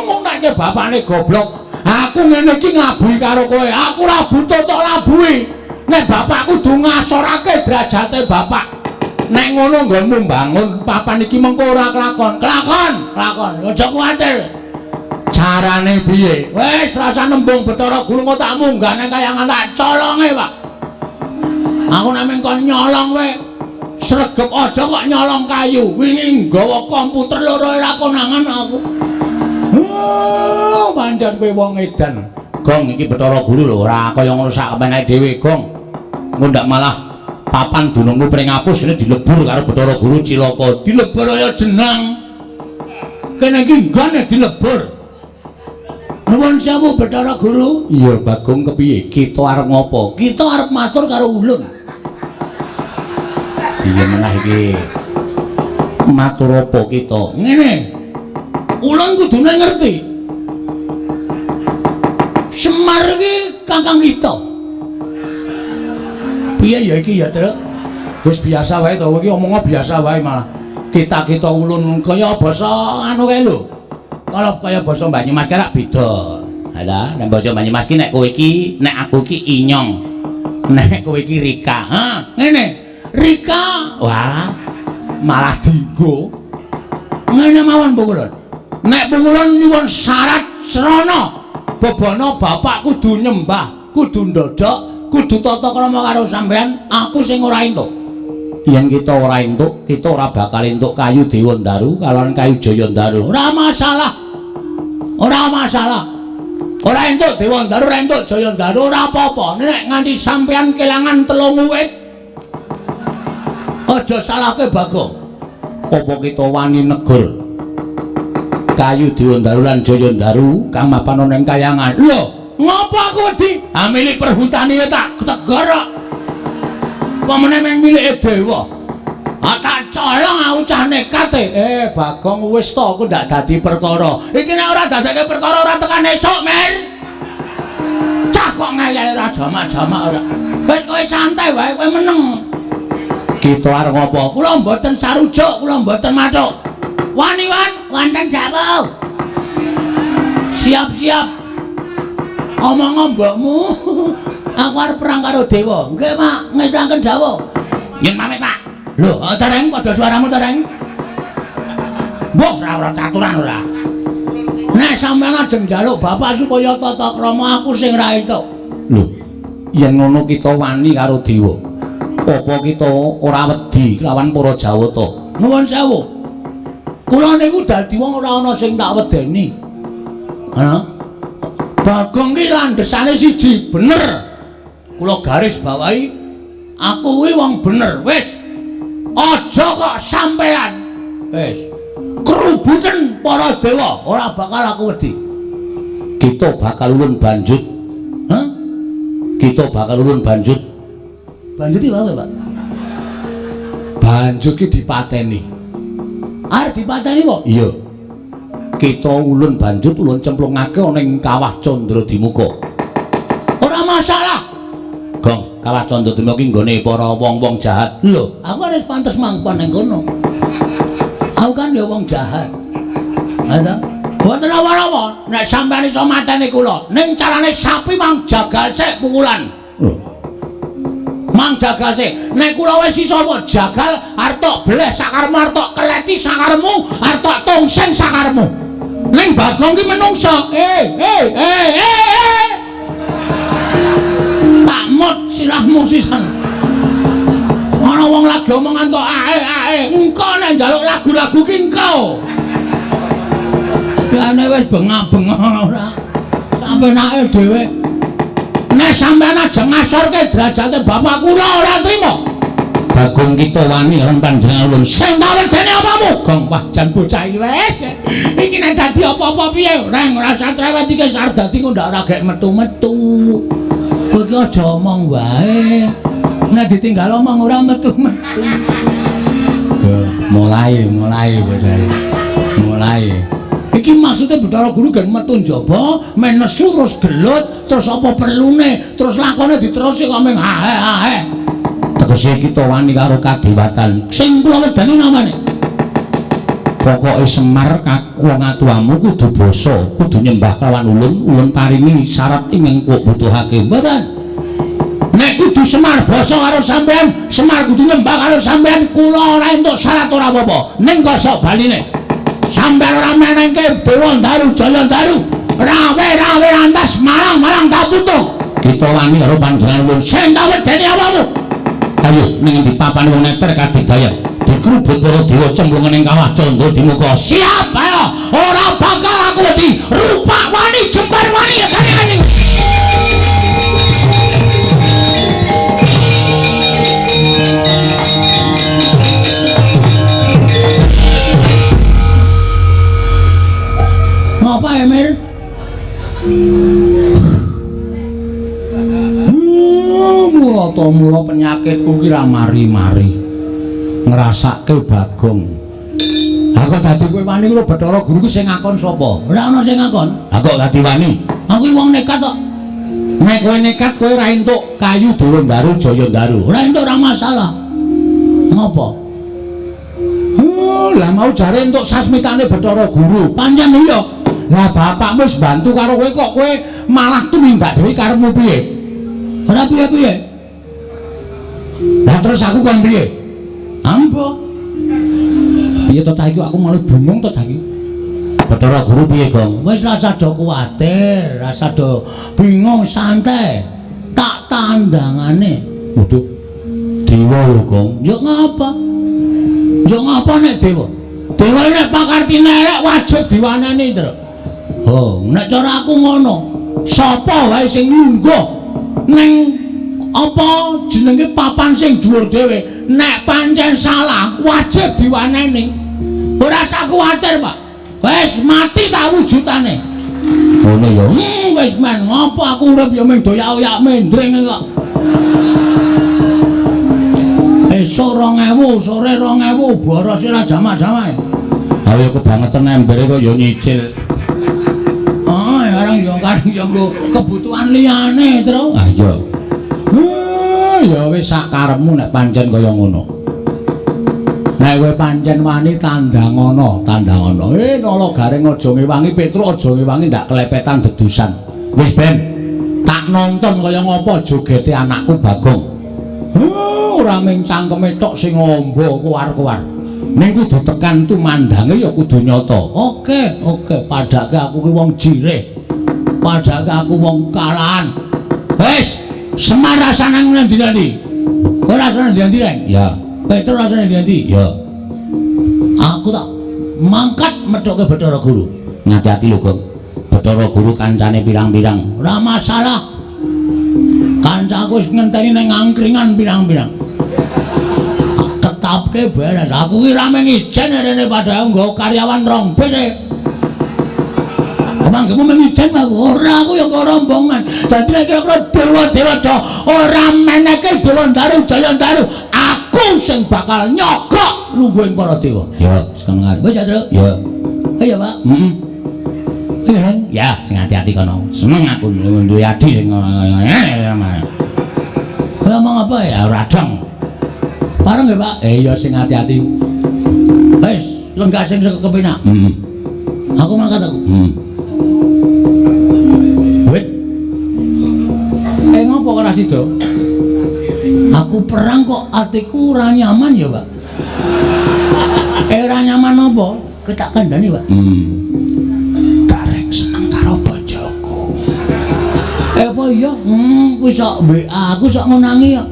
Ngunekke bapakne goblok. Aku ngene iki nglabuhi karo kowe. Aku ora butuh tok labuhi. Nek bapak kudu ngasorake derajate bapak. Nek ngono nggonmu mbangun papan iki mengko ora kelakon. Kelakon. Aja kuwatir. Carane piye? Wis rasa nembung Bathara Guru kok tak munggah nang kayangan tak colonge, Pak. Aku nek kon nyolong kowe sregep aja kok nyolong kayu. Wingi nggawa komputer loro ora konangan aku. Pancen kowe wong edan. Gong iki Bathara Guru lho, ora kaya ngono sak kepenake dhewe, Gong. Ngundak malah papan dunungmu pring apus ini dilebur karo Bathara Guru cilaka. Dilebur kaya jenang. Kene iki nggone dilebur. Nuwun sewu Bathara Guru. Iya, Bagong kepiye? Kita arep ngopo? Kita arep matur karo ulun. Iya menah iki. Matur apa kita? Ngene. Ulun kudune ngerti. Semar iki kakang kita. Piye ya iki ya, Tru? Wis biasa wae to, iki omongnya biasa wae malah. Kita ulun kaya basa anu kae lho. Kalau kaya basa Banyumas ki rak beda. Halah, nek basa Banyumas ki nek kowe iki, nek aku ki Inyong. Nek kowe iki Rika. Ngene. Rika. Wah. Malah dienggo. Ngene mawon Pukulun. Nek Pukulun nyuwun syarat srana bebana bapak kudu nyembah, kudu ndodok, kudu tata krama karo sampean, aku sing ora entuk. Yen kita ora entuk, kita ora bakal entuk kayu Dewa Daru kalawan kayu Jaya Daru. Ora masalah. Ora entuk Dewa Daru, ora entuk Jaya Daru, ora apa-apa. Nek nganti sampean kelangan 3 wit, aja salahke Bagong. Apa kita wani negur kayu Dewa Daru lan Jaya Daru kang mapan ana ing kayangan. Lho, ngapa aku wedi? Milik perhutani tak tegara. Pamane men milike dewa. Tak colong aku cah nekat Bagong wis to aku ndak dadi perkara. Iki nek ora dadake perkara ora tekan esuk, men. Cah kok ngayal ora jamak-jamak ora. Wis kowe santai wae, kowe meneng. Kita arep ngopo? Kula mboten sarujuk, kula mboten mathuk. Wani wonten jawab. Siap-siap. Omong mbokmu. Aku arep perang karo dewa. Nggih, Pak, ngedanken dawuh. Yen pamit, Pak. Lho, Cereng padha suaramu, Cereng. Mbok ora caturan ora. Nek sampeyan ajeng njaluk bapak supaya tata krama aku sing ra entuk. Lho, yen ngono kita wani karo dewa. Apa kita ora wedi lawan para Jawata? Nuwun sewu. Kula niku dadi wong ora ana sing tak wedeni. Bagong ki landhesane siji, bener. Kula garis bawahi, aku kuwi wong bener. Wis. Aja kok sampean. Wis. Kerubutan para dewa, ora bakal aku wedi. Kita bakal ulun banjut. Kita bakal ulun banjut. Banjut iki wae, Pak. Banjut ki dipateni. Arep dipateni kok? Iya. Kita ulun banjut ulun cemplungake ana ing kawah Candradimukha. Ora masalah. Gong, kawah Candradimukha ki nggone para wong-wong jahat. Lho, aku wis pantes mangkon ning kono. Aku kan ya wong jahat. Ada? Mboten apa-apa. Nek sampeyan iso mateni kula, ning carane sapi mang jagal sik pukulan. Mang jagal sik. Nek kula wis iso apa jagal arep tok bleh sakarmu, arep tok keleti sakarmu, arep tok tongseng sakarmu. Ning Bagong ki menungso. Tak mut sirahmu sisan. Ana wong lagi omongan tok engko nek njaluk lagu-lagu ki engko. Dalane wis bengak-bengok ora. Sampenake dhewe. Nek sampean aja ngasorke derajate bapak kula ora trima. Bagong kita wani ron panjenengan ulun. Sing tak wedeni apamu? Gong wah jan bocah iki wis. Iki nek dadi apa-apa piye? Reng ora usah cerewet iki sar dadi kok ndak ora gek metu-metu. Kowe iki aja omong wae. Nek ditinggal omong ora metu-metu. Mulai bocah. Mulai. Iki maksudnya Bathara Guru gen metu njaba, men nesu terus gelut, terus apa perlune, terus lakone diterusi kok meng hae. Tegese kita wani karo kadewatan. Sing kula wedani namane. Pokoke Semar wong atuamu kudu basa, kudu nyembah kelawan ulun paringi syarat ing kok butuhake. Mboten. Nek kudu Semar basa karo sampean, Semar kudu nyembah karo sampean, kula ora entuk syarat ora apa-apa. Ning kosok baline. Sampeyan ora menengke Dewa Daru Jaya Daru. Rawe antas malang kaputung. Kita wani karo panjenengan ulun. Sing tak wedeni awamu. Ayo ning ndi papan wong neter kadidaya. Digrubut para dewa cemplungan ing kawah candra dimuka. Siap ayo. Ora bakal aku wedi. Rupak wani jembar wani kane. Ngapa Emil? Mula penyakitku ki ra mari-mari. Ngrasake Bagong. Aku dadi kowe wani lho Bathara Guru ki sing ngakon sapa? Ora ana sing ngakon. Aku dadi wani. Aku wong nekat kok. Nek kowe nekat kowe ra entuk kayu Dewa Daru Jaya Daru. Ora entuk ora masalah. Ngopo? Lah mau jare entuk sasmitane Bathara Guru. Pancen iya. Lah bapakmu wis bantu karo kowe kok kowe malah tumindak dhewe karepmu piye? Ora piye-piye. Lah terus aku kon piye? Ambo. Piye to cah iki aku malah bingung to cah iki. Bathara Guru piye, Gong? Wis rasa do kuwatir, rasa do bingung santai. Tak tandangane. Waduh. Dewa lho, Gong. Yo ngapa? Yo ngapa nek dewa? Dewa nek pakartine elek wajib diwaneni, Tru. Oh, nek cara aku ngono. Sapa wae sing lungguh ning apa jenenge papan sing dhuwur dhewe, nek pancen salah wajib diwaneni. Ora usah kuwatir, Pak. Wis mati tak wujudane. Ngono ya. Wis men, ngopo aku urip ya mung doyak-oyak mendring kok. Esuk 2000, sore 2000, boros ora jamak-jamak. Ayo kebangetan embere kok ya nyicil. Kadang ya kebutuhan liyane, Tru. Ah iya. Ya wis sak karepmu nek pancen kaya ngono. Nek kowe pancen wani tandangono. Nala garing aja ngewangi Petruk, aja ngewangi ndak kelepetan dedusan. Wis ben tak nonton kaya ngapa jogete anakku Bagong. Ora mung cangkeme tok sing ngombo kuwar-kuwar. Ning kudu tekan tumandange ya kudu nyata. Oke, padake aku ki wong jireh. Padake aku wong kalahan. Wis, Semar rasane nang ndi-ndi? Kowe rasane ndi-ndi, Reng? Ya. Petruk rasane ndi-ndi? Ya. Aku tak mangkat medhoke Bathara Guru. Ngati-ati lho, Gong. Bathara Guru kancane pirang-pirang. Ora masalah. Kancaku wis ngenteni ning angkringan pirang-pirang. Tetapke beres. Aku ki ra mung ijen rene padahal nggo karyawan rong bis. Mangkemu mengijen aku ora aku ya kok rombongan. Dadi nek kira-kira dewa-dewa do ora meneke Dewa Daru Jaya Daru, aku sing bakal nyogok lungguhing para dewa. Ya, sekarang Wis ya, Tru? Ya. Ayo, Pak. Ya, sing hati-hati kono. Seneng aku duwe adi sing ngomong apa ya? Ora dong. Pareng ya, Pak? Iya sing hati-hati. Wis, lenggah sing saka kepenak. Aku mangkat aku. Wit. Ngopo kok ora sida? Aku perang kok atiku ora nyaman ya, Pak. Ora nyaman apa? Ketak kandhani, Pak. Gareng seneng karo bojoku. Apa iya? Kuwi sok WA, aku sok ngonangi kok.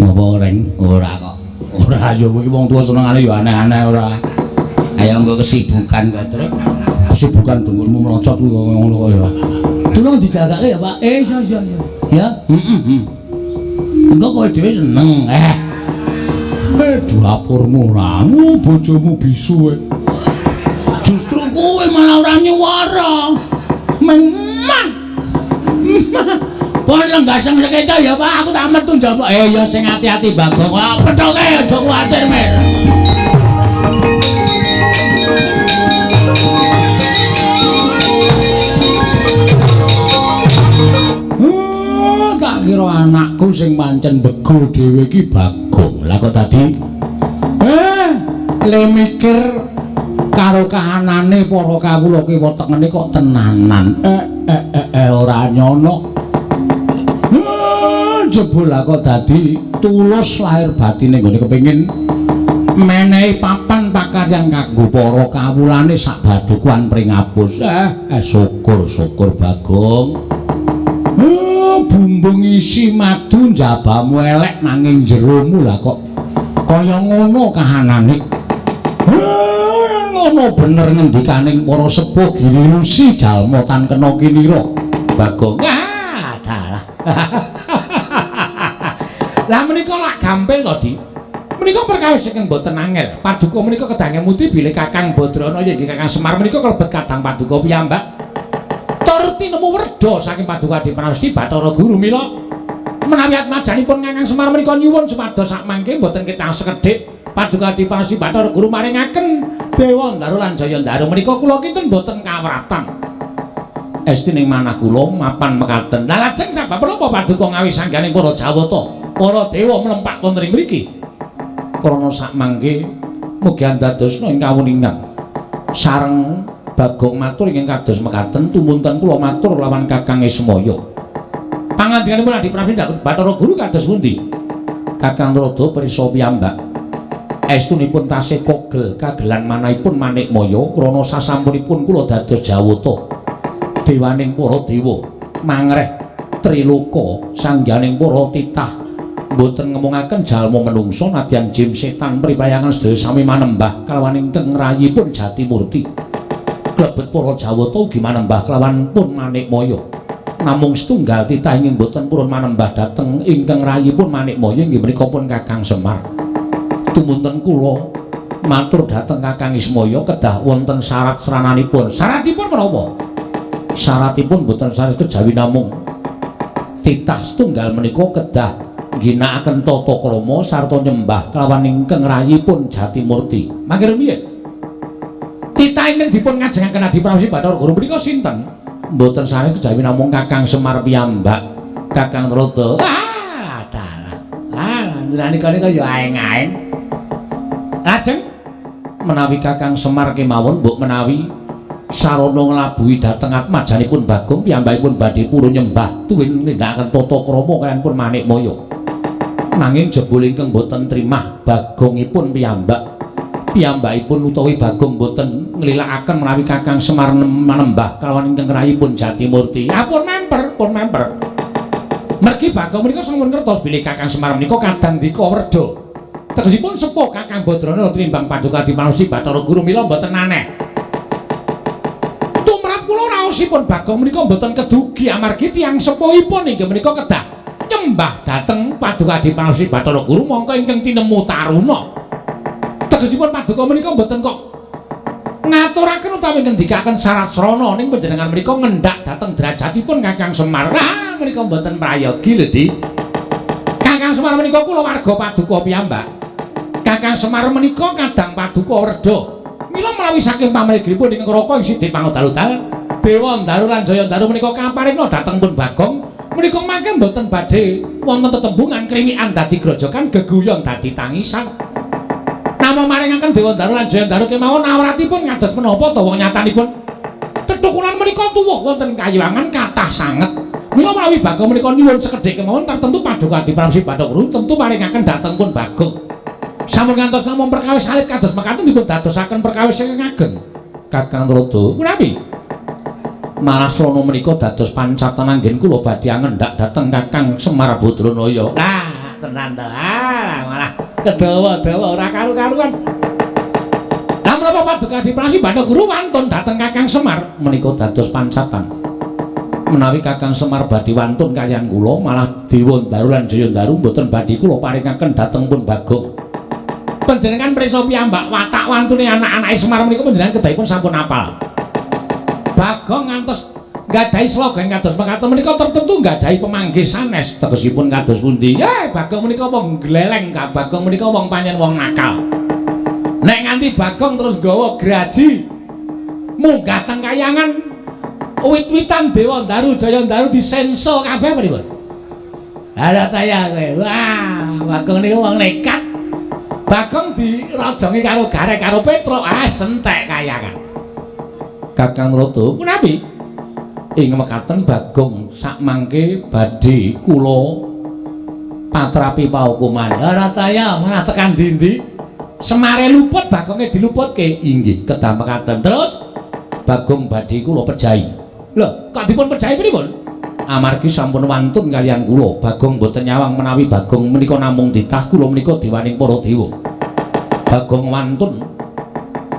Ngopo, Reng? Ora kok. Ora ya kowe wong tuwa senengane ya aneh-aneh ora. Ayo nggo kesibukan kowe, Truk. Kesibukan dengkulmu melocot kuwi ngono kok ya. Tulung dijagake ya, Pak. Iya. Ya, engko kowe dhewe seneng. Dapurmu ora, bojomu bisu. Justru kowe malah ora nyuwara. Memang. Pon lenggasem sekeca ya, Pak. Aku tak metu njaba. Ya sing ati-ati, Bagong. Pethoke aja kuwatir, Mir. Tak kira anakku sing pancen bego dhewe iki Bagong. Lah kok tadi le mikir karo kahanane para kawula ki wetengene kok tenanan. Ora nyono. Jebul lah kok dadi tulus lahir batine nggone kepengin menehi papan pakaryan kanggo para kawulane sak badukuan pringapus. Syukur Bagong. Bumbung isi madu njabamu elek nanging jeromu lah kok kaya ngono kahanane. Ngono bener ngendikaning para sepuh Girilusi jalma tan kena kinira, Bagong. Dalah. Lah menika lak gampil to, Di. Menika perkawis ingkang boten angel. Paduka menika kedange muti bilih Kakang Badrana ya nggih Kakang Semar menika kalebet kadang paduka piyambak. Turti nemu werda saking paduka Dipanasti Bathara Guru mila menawi atmajanipun Kakang Semar menika nyuwun supados sak mangke boten ketang sekedhik paduka Dipanasti Bathara Guru maringaken Dewa Ndaru lan Jaya Ndaru menika kula kinten boten kawratan. Estining manah kula mapan mekaten. Lah lajeng sabab menapa paduka ngawi sangganing para Jawata, para dewa mlempak wonten ing mriki? Krana sak mangke mugi andadosna ing kawuningan. Sareng Bagong matur ingkang kados mekaten tumunten kula matur lawan Kakang Ismaya. Pangandikanipun Adi Prabu Bathara Guru kados pundi? Kakang Rada prisa piyambak. Estunipun tasih kogel kagelan manahipun Manikmaya krana sasampunipun kula dados Jawata. Dewaning para dewa mangreh Triloka sangganing para titah boten ngemungaken jalma menungsa nadyan jin setan pripayangan sedaya sami manembah kalawan ingkang rayipun Jatimurti. Klebet para Jawata ugi manembah kelawan pun Manikmaya. Namung setunggal titah ingkang boten purun manembah dhateng ingkang rayipun Manikmaya inggih menika pun Kakang Semar. Tumunten kula matur dhateng Kakang Ismaya kedah wonten syarat serananipun. Syaratipun menapa? Syaratipun boten saestu jawi namung titah setunggal menika kedah ginakaken tata krama sarta nyembah kelawan ingkang rayipun Jatimurti. Mangke rumiyin titah ingkang dipun ngajengaken Adi Prabu Bathara Guru menika sinten? Mboten sanes kejawi namung Kakang Semar piyambak. Kakang Rada. Nika ya aeng-aeng. Lajeng menawi Kakang Semar kemawon mbok menawi sarana nglabuhi dhateng atmajanipun Bagong piyambakipun badhe purun nyembah tuwin nindakaken tata krama kaliyan pun Manikmaya. Nanging jebul ingkang boten trimah Bagongipun piyambakipun utawi Bagong boten nglilakaken menawi Kakang Semar manembah kalawan ingkang rayipun Jatimurti. Pun memper. Mergi Bagong menika sampun ngertos bilih Kakang Semar menika kadang dika werda. Tegesipun sepuh Kakang Badrana tinimbang paduka Dipanasti Bathara Guru mila mboten aneh. Tumrap kula raosipun Bagong menika mboten kedugi amargi tiyang sepuhipun inggih menika kedah nyembah dhateng paduka Dipanasti Bathara Guru mongko ingkang tinemu taruna. Tegesipun paduka menika mboten kok ngaturaken utawi ngendikaken syarat srana ning panjenengan menika ngendhak dhateng derajatipun Kakang Semar. Menika mboten prayogi lho, Di. Kakang Semar menika kula warga paduka piyambak. Kakang Semar menika kadang paduka werda. Mila menawi saking pamrigipun ing Raka ing Sidhi Pangodal-udal, Dewa Ndaru lan Jaya Ndaru menika kaparingna dhateng pun Bagong. Menika mangke mboten badhe wonten tetembungan krimikan dadi grojokan geguyon dadi tangisan. Namung maringaken Dewa Ndaru lan Jaya Ndaru kemawon awratipun ngados menapa ta wong nyatanipun tetukulan menika tuwuh wonten kayiwangan kathah sanget. Mila menawi Bagong menika nyuwun sekedhik kemawon tartemtu paduka Dipanasti Bathara Guru tentu maringaken dhateng pun Bagong. Sampun ngantos namung perkawis alit kados mekaten dipun dadosaken perkawis ingkang ageng. Kakang Rada, punapi? Malah srana menika dados pancatan anggen kula badhe ngendhak dhateng Kakang Semar Badranaya. Tenan to. Malah kedawa-dawa ora karu-karuan. Lah menapa paduka diprasi Bathara Guru wantun dhateng Kakang Semar menika dados pancatan. Menawi Kakang Semar badhe wantun kaliyan kula malah Dewa Ndaru lan Jaya Ndaru mboten badhe kula paringaken dhateng pun Bagong. Panjenengan prisa piyambak watak wantune anak-anake Semar menika panjenengan kedahipun sampun apal. Bagong ngantos nggadahi sloga kados mekaten menika tertentu nggadahi pemanggih sanes tegesipun kados pundi. Bagong menika wong gleleng, Kak Bagong menika wong panjen wong nakal. Nek nganti Bagong terus gawa graji munggah teng kayangan wit-witan Dewa Ndaru Jaya Ndaru disenso kabeh pripun? Ada taya kowe. Wah, Bagong niku wong nekat. Bagong dirajongi karo garek karo Petruk, sentek kayangan. Kakang Rada, punapi? Ing mekaten Bagong sakmangke badhe kula patrapi paukuman. Ora taya malah tekan ndi-ndi? Semare luput Bagonge diluputke. Inggih, kedah mekaten. Terus Bagong badhe kula pejahi. Lho, kok dipun pejahi pripun? Amargi sampun wantun kaliyan kula. Bagong boten nyawang menawi Bagong menika namung ditah kula menika dewaning para dewa. Bagong wantun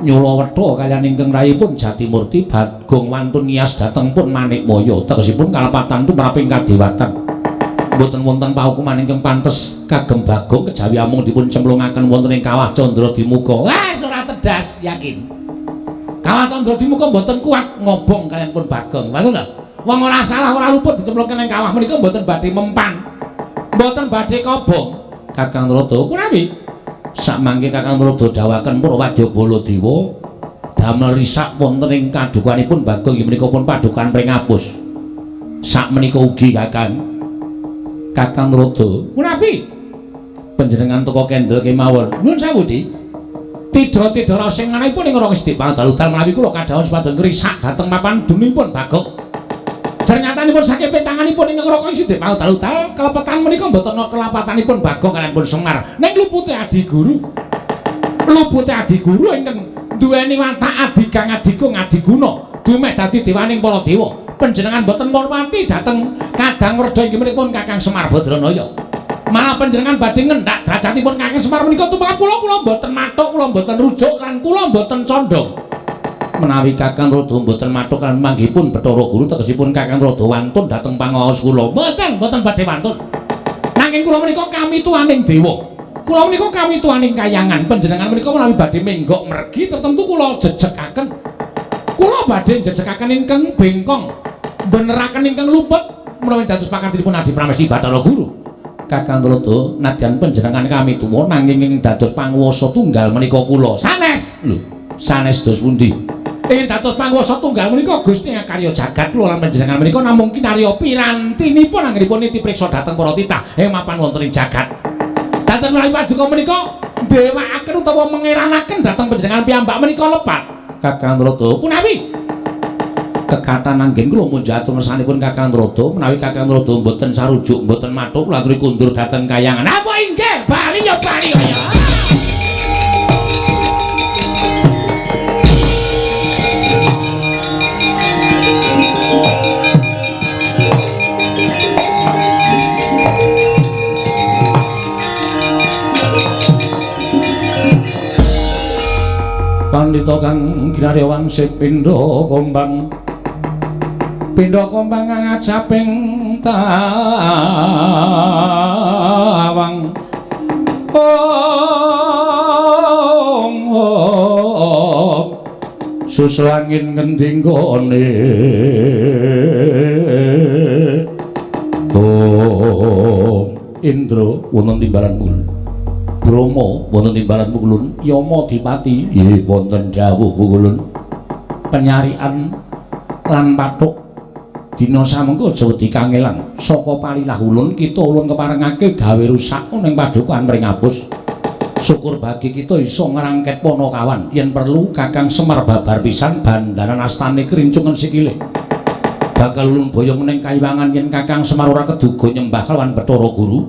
nyula wedha kaliyan ingkang rayipun Jatimurti. Bagong wantun niyas dhateng pun Manikmaya. Tegesipun kalepatan tumraping kadewatan. Mboten wonten paukuman ingkang pantes kagem Bagong kejawi amung dipun cemplungaken wonten ing Kawah Candra-Dimuka. Wes ora tedas, yakin. Kawah Candra-Dimuka mboten kuat ngobong kaliyan pun Bagong. Waduh lho, wong ora salah ora luput dicemplungke ing kawah menika mboten badhe mempan. Mboten badhe kobong. Kakang Rada, punapi? Sakmangke Kakang Rada dawuhaken para Wadyabala Dewa damel risak wonten ing kadukanipun Bagong inggih menika pun padukan pring apus. Sak menika ugi Kakang Rada, punapi? Panjenengan teka kendel kemawon. Nuwun sewu, Di. Tidra-tidra sing manahipun ing Rama Sidipang dalu-dalu menawi kula kadhawuh supados ngrisak dhateng mapan dunipun Bagong. Ternyatanipun saking petanganipun ing Rama Sidipang dalu-dalu kelepetan menika mboten ana kelapatanipun Bagong kaliyan pun Semar. Ning lupute Adi Guru. Lupute Adi Guru ingkang duweni watak Adigang Adigung Adiguna dumeh dadi dewaning para dewa. Panjenengan boten ngurmati dhateng Kadang Werda inggih menika pun Kakang Semar Badranaya. Malah panjenengan badhe ngendhak derajatipun Kakang Semar menika tumrap kula boten mathuk, kula boten rujuk lan kula boten condong. Menawi Kakang Rada boten mathuk lan manggihipun Bathara Guru tegesipun Kakang Rada wantun dhateng pangaos kula. Boten badhe wantun. Nanging kula menika kamituaning dewa. Kula menika kamituaning kayangan. Panjenengan menika menawi badhe menggok mergi tertentu kula jejekaken. Kula badhe jejekaken ingkang bengkong. Beneraken ingkang luput menawi dados pakartinipun Adi Pramesti Bathara Guru. Kakang Rada, nadyan panjenengan kami tuwa nanging ing dados panguwasa tunggal menika kula sanes. Lho, sanes dos pundi? Ing dados panguwasa tunggal menika Gusti Karya Jagat kula lan panjenengan menika namung kinarya pirantinipun anggenipun niti priksa dhateng para titah ing mapan wonten ing jagat. Dados menawi paduka menika ndewakaken utawa mengeranaken dhateng panjenengan piyambak menika lepat. Kakang Rada, punapi? Kekatan anggen kula munjuk atur ngersanipun Kakang Rada menawi Kakang Rada mboten sarujuk mboten mathuk kula aturi kundur dhateng kayangan. Apa inggih? Bali ya bali kaya. Pandhita kang ginarya wangsih pindha kombang ngajaping tawang suslangin ngendingane Indra wonten timbalan kulun Brahma wonten timbalan kulun Yama Dipati nggih wonten dawuh kulun penyarian lan pathuk dina samengko aja wedi kangelan saka palilah ulun kita ulun keparengake gawe rusak ning padukan mring abus syukur bagi kita iso ngrangket Panakawan yen perlu Kakang Semar babar pisan bandaran astane kerincungan sikile bakal ulun boyong ning kayiwangan yen Kakang Semar ora keduga nyembah kelawan Bathara Guru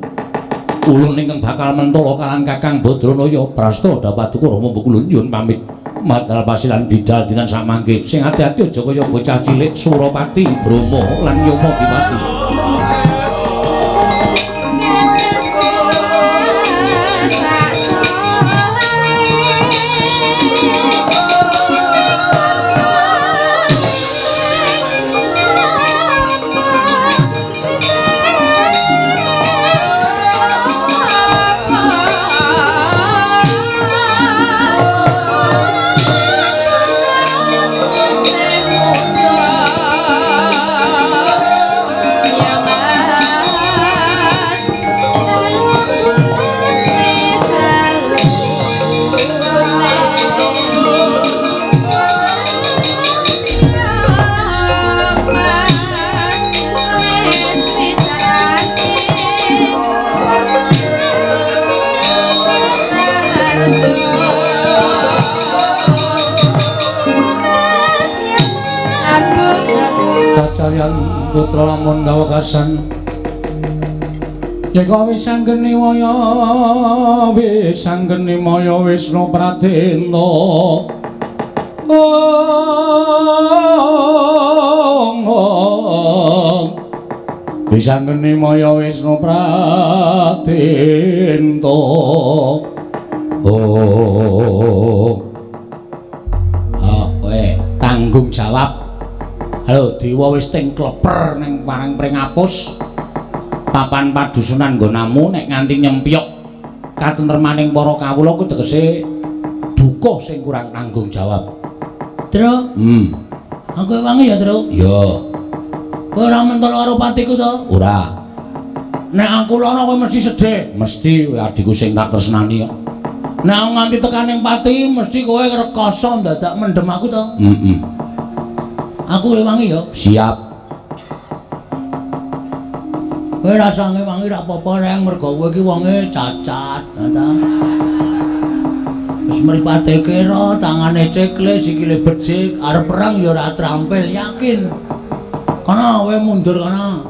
ulun ingkang bakal mentala kalan Kakang Badranaya prasta dapaduka Rama Bukulun nyuwun pamit Madal pasilan bidal dinan samangke sing ati-ati aja kaya bocah cilik Surapati Brahma lan Yama Dipati. kaliyan putra lamun gawekasan yeka wis anggeni waya wis anggeni maya Wisnu Pratenda wis anggeni maya Wisnu Pratenda kowe tanggung jawab. Halo Dewa wis ting kleper ning parang pringapus papan padusunan nggonamu nek nganti nyempyok katentremaning para kawula kuwi tegese duka sing kurang tanggung jawab. Tru? Aku wangi ya, Tru? Ya. Kowe ora mentol karo patiku to? Ora. Nek aku lara kowe mesti sedih. Mesti adikku sing tak tresnani kok. Nek nganti tekaning pati mesti kowe rekoso dadak mendem aku to? Aku wangi ya. Siap. Kowe rasane wangi ra apa-apa reng mergo kowe iki wonge cacat, ta. Wis mripate kira, tangane cikle, sikile becik, arep perang ya ora trampil, yakin. Kana kowe mundur kana.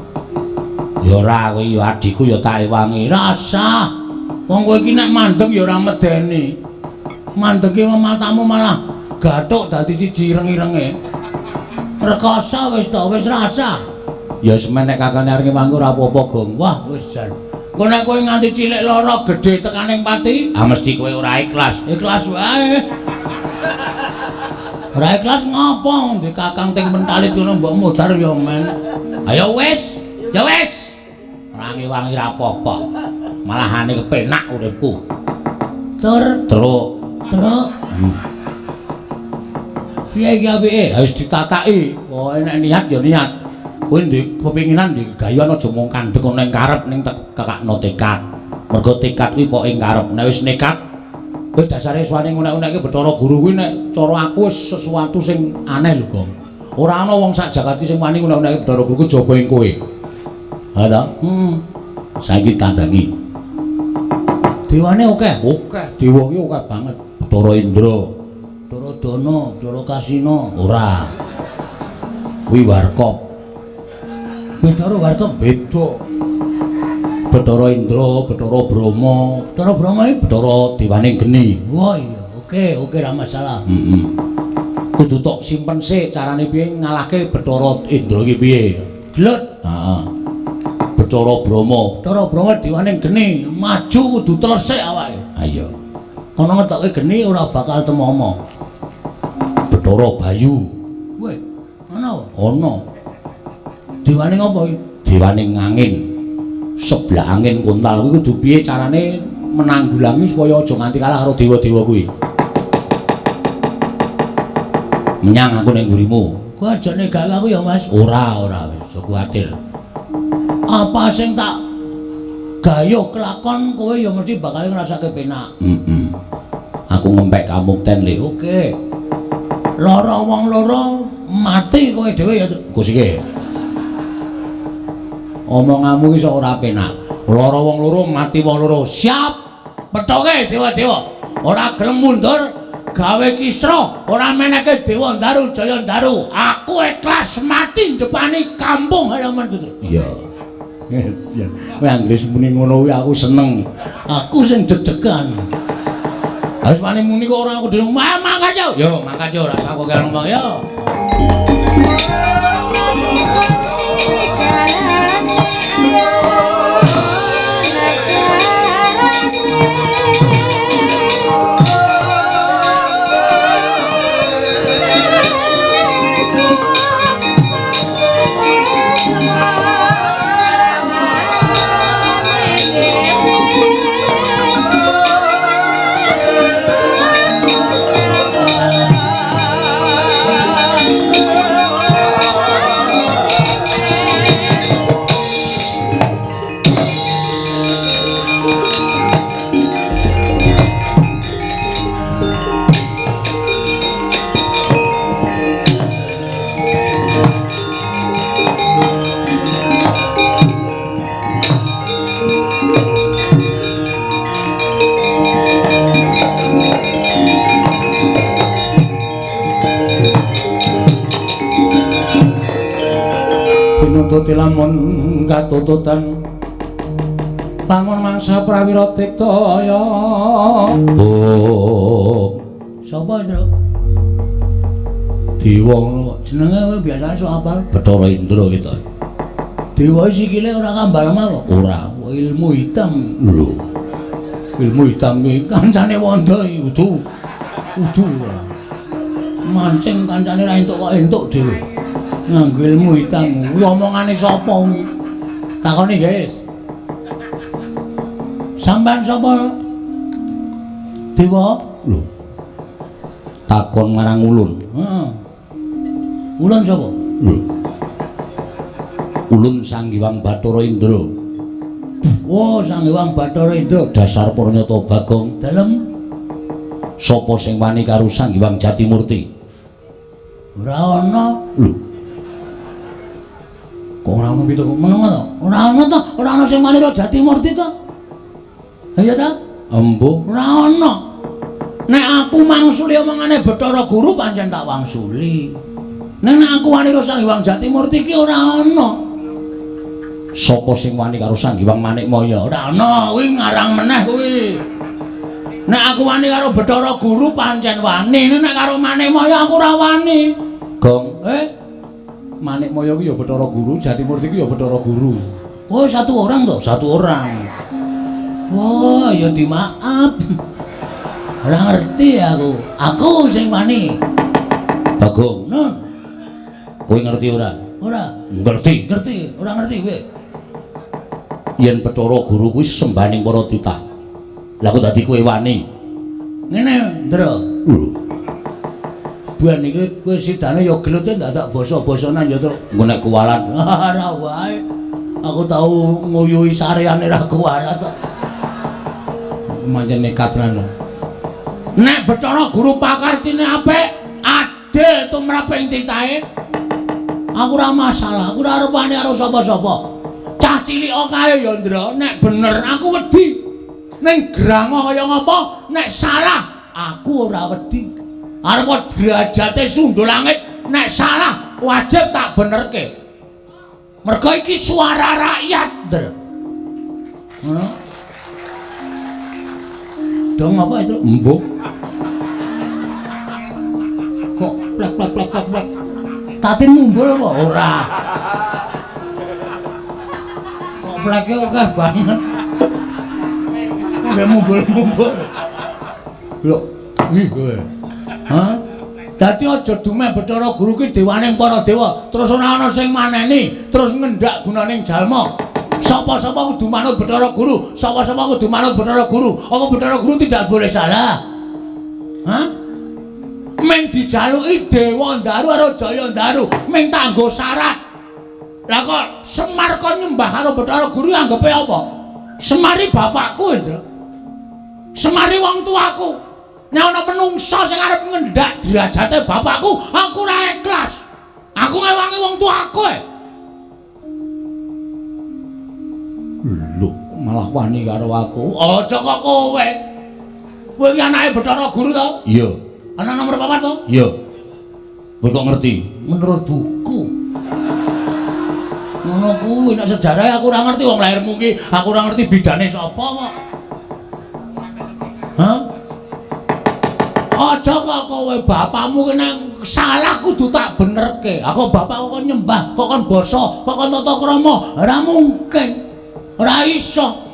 Ya ora kowe ya adikku ya tak ewangi. Rasa. Wong kowe iki nek mandeg ya ora medeni. Mandeg ki matamu malah gathuk dadi siji ireng-irenge. Rekoso wis to, wis rasa. Ya semen nek kakane arep mangku ora apa-apa, Gong. Wah, wis jan. Kok nek kowe nganti cilik lara gedhe tekaning pati, Mesti kowe ora ikhlas. ikhlas wae. Ora ikhlas ngopo? Ndek kakang ting mentalit ngono mbok modar ya men. Ayo wis, ya wis. Ora ngewangi ra apa-apa. Malahane kepenak uripku. Tur, Truk. Piye iki apike? Wis ditataki. Oh, nek niat ya niat. Kowe ndek kepinginan ndek gayuan aja mung kandhek ana ing karep ning kakakno tekad. Mergo tekad kuwi pok ing karep. Nek wis nekat, kowe dasare suwane ngunek-unekke Bathara Guru kuwi nek cara aku wis sesuatu sing aneh lho, Gong. Ora ana wong sak jagat iki sing wani ngunek-unekke Bathara Guru jaba ing kowe. Ha ta? Saiki tandangi. Dewane akeh. Akeh, dewa ki akeh banget. Bathara Indra, Bathara Dana, Bathara Kasina. ora. Kuwi Warkop. Bathara Warkop Beda. Bathara Indra, Bathara Brahma, Bathara Brahma iki. Bathara Dewaning Geni. Wah iya, oke ra masalah. Kudu tok simpen sik carane piye ngalahke Bathara Indra iki piye. Glut. Heeh. Bathara Brahma. Bathara Brahma Dewaning Geni, maju kudu telesik awake. Ayo. Kono ngetokke geni ora bakal temomo. Bathara Bayu. Weh, ana wae. Ana. Dewaning apa iki? Dewaning angin. Sebelah angin kuntal kuwi kudu piye carane menanggulangi supaya aja nganti kalah karo dewa-dewa kuwi. Menyang aku ning ngurimu. Kowe aja negak aku ya, Mas. Ora wis aja kuwatir. Apa sing tak gayuh kelakon kowe ya mesti bakal ngrasake penak. Aku ngempek kamukten le. Oke. Lara wong loro mati kowe dhewe ya. Kusike. Omonganmu iki sok ora penak. Lara wong loro mati wong loro. Siap. Pethoke dewa-dewa. Ora gelem mundur gawe kisra, ora meneke Dewa Daru Jaya Daru. Aku ikhlas mati ndepani kampung halamanku. Iya. Kowe anggere muni ngono kuwi aku seneng. Aku sing deg-degan. Harus wani muni kok ora aku dhewe Mangkat yo. Yo, mangkat yo rasa kok karo ngomong yo. nututi lamun katututan lamun mangsa prawira tiktaya. Oh, sapa itu? Dewa Jenenge kowe biasane sok apal? Bathara Indra kita. Dewa sikile ora kambal malu. Ora, Ilmu hitam. lho. Ilmu hitam iki Kancane Wanda iki udu mancing kancane ra entuk kok entuk dhewe. Nganggo ilmu hitam. Kuwi omongane sapa kuwi? Takoni, guys. Sampeyan sapa? Dewa? Lho. Takon marang ulun. Heeh. Ulun sapa? Lho. Ulun Sang Hyang Bathara Indra. Oh, Sang Hyang Bathara Indra. Dasar Pranyata Bagong. Dalem Sapa sing wani karo Sang Hyang Jatimurti? ora ana. Lho. Kok ora ana pitu meneng to? Ora ana to? Ora ana sing wani karo Jatimurti to? Iya ta? Embuh. Ora ana. Nek aku mangsuli omongane Bathara Guru pancen tak wangsuli. Nek aku wani karo Sang Hyang Jatimurti ki ora ana. Sapa sing wani karo Sang Hyang Manikmaya? Ora ana, kuwi ngarang meneh kuwi. Nek aku wani karo Bathara Guru pancen wani, nek karo Manikmaya aku ora wani. Gong, Manikmaya ki ya Bathara Guru, Jatimurti ki ya Bathara Guru. Oh, satu orang toh? Satu orang. Wah, ya dimaaf. Ora ngerti aku. Aku sing wani. Bagong, Nun, kowe ngerti ora? ora Ngerti. ngerti, ora ngerti kowe. Yen Bathara Guru kuwi sembaning para titah. Lah kok dadi kowe wani? Ngene, Ndra. Lho, Buan iki kowe sidane ya gelut ndak basa-basanan ya, Tru. engko nek kuwalan Ora wae. Aku tau nguyuhi sareane ra kuwalat kok. pancen nekat lan. Nek Bathara Guru pakartine apik, adil tumraping titahe. Aku ora masalah, aku ora arep wani karo sapa-sapa. Cah cilik kae ya, Ndra, nek bener aku wedi. Ning grango kaya ngapa, nek salah aku ora wedi. Arep derajate sundul langit, nek salah wajib tak benerke. Mergo iki suara rakyat, Ndra. Ngono. Dong apa itu? Embuh. Kok plek. Tatin mumbul kok ora. Kok pleke akeh banget. Kok mumbul. Lho, ih kowe. Hah? Dadi aja dumeh Bathara Guru ki dewaning para dewa, terus ora ana sing maneni, terus ngendak gunaning jalma. Sapa-sapa kudu manut Bathara Guru, sapa-sapa kudu manut Bathara Guru. Apa Bathara Guru tidak boleh salah? Hah? Meng dijaluki Dewa Ndaru karo Jaya Ndaru, meng tanggo syarat. Lah kok Semar kon nyembah karo Bathara Guru anggepe apa? Semari bapakku, Ndra. Semari wong tuaku. Nek ana menungsa sing arep ngendak derajate bapakku, aku ora ikhlas. Aku ngewangi wong tuaku. Lho, malah wani karo aku. Aja kok kowe. Kowe iki anake Bathara Guru to? Iya. Ana nomor papat to? Iya. Kowe kok ngerti? Menurut buku. Ngono kuwi nek sejarah aku ora ngerti wong lairmu ki, aku ora ngerti bidane sapa kok. Hah? Aja kok kowe bapakmu ki nek salah kudu tak benerke. Aku bapakku kok nyembah, kok kon basa, kok kon tata krama. Ora mungkin. Ora iso.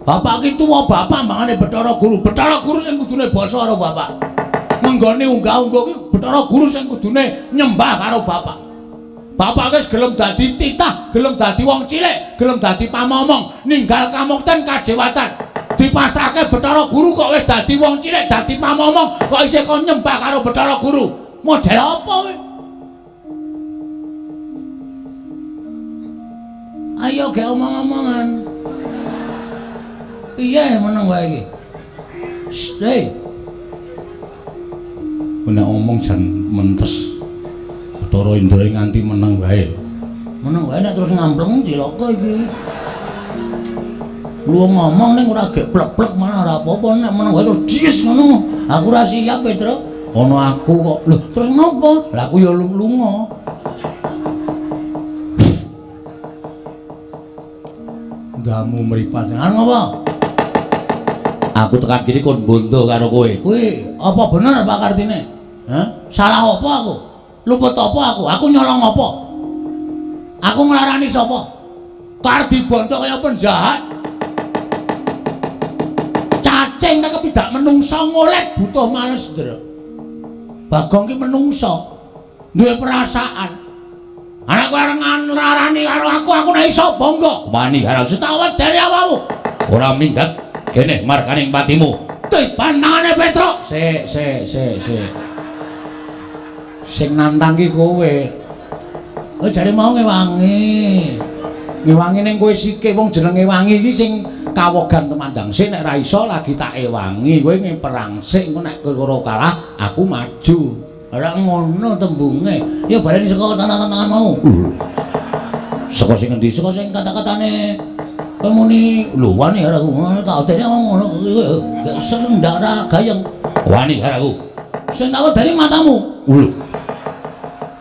Bapak ki tuwa bapak mangane Bathara Guru. Bathara Guru sing kudune basa karo bapak. Menggone unggah-ungguh ki Bathara Guru sing kudune nyembah karo bapak. Bapak wis gelem dadi titah, gelem dadi wong cilik, gelem dadi pamomong, ninggal kamukten kajewatan. Dipasrahke Bathara Guru kok wis dadi wong cilik, dadi pamomong, kok isih kon nyembah karo Bathara Guru. Model apa kowe? Ayo ge omong-omongan. Piye meneng wae iki? Stay. Nek omong jan mentes. Bathara Indra nganti meneng wae. Meneng wae nek terus ngampleng cilaka iki. Lu ngomong ning ora gek plek-plek mana ora apa-apa nek meneng wae terus dis ngono. Aku ora siap, Petra. Ono aku kok. Lho, terus ngopo? Lah aku ya lunga. Ndamu mripat. Ngopo? Aku tekan kene kon bondo karo kowe. Kuwi apa bener Pak Kartine? Hah? Salah apa aku? Luput apa aku? Aku nyolong apa? Aku nglarani sapa? Kar dibondo kaya penjahat. Cacing tak kepidak menungso ngolet butuh males, Ndra. Bagong ki menungso. Duwe perasaan. Anak kowe areng nglarani karo aku nek iso bangga. Wani karo Setawet dari awakmu. ora minggat kene markaning patimu. Tipanane Petro. Sing nantang ki kowe. Oh jare mau ngewangi. Ngewangi ning kowe sike wong jenenge wangi iki sing kawogan temandang sik nek ra iso lagi tak ewangi kowe ngeperang sik engko nek kowe kalah aku maju. Ora ngono tembunge. Ya bareng saka tantangan mau. Saka sing endi? Saka sing kata-katane kowe muni lho wani karo aku. Tak odene ngono kowe sing ndak ora gayeng. Wani karo aku. Sing tak wedani matamu. Lho.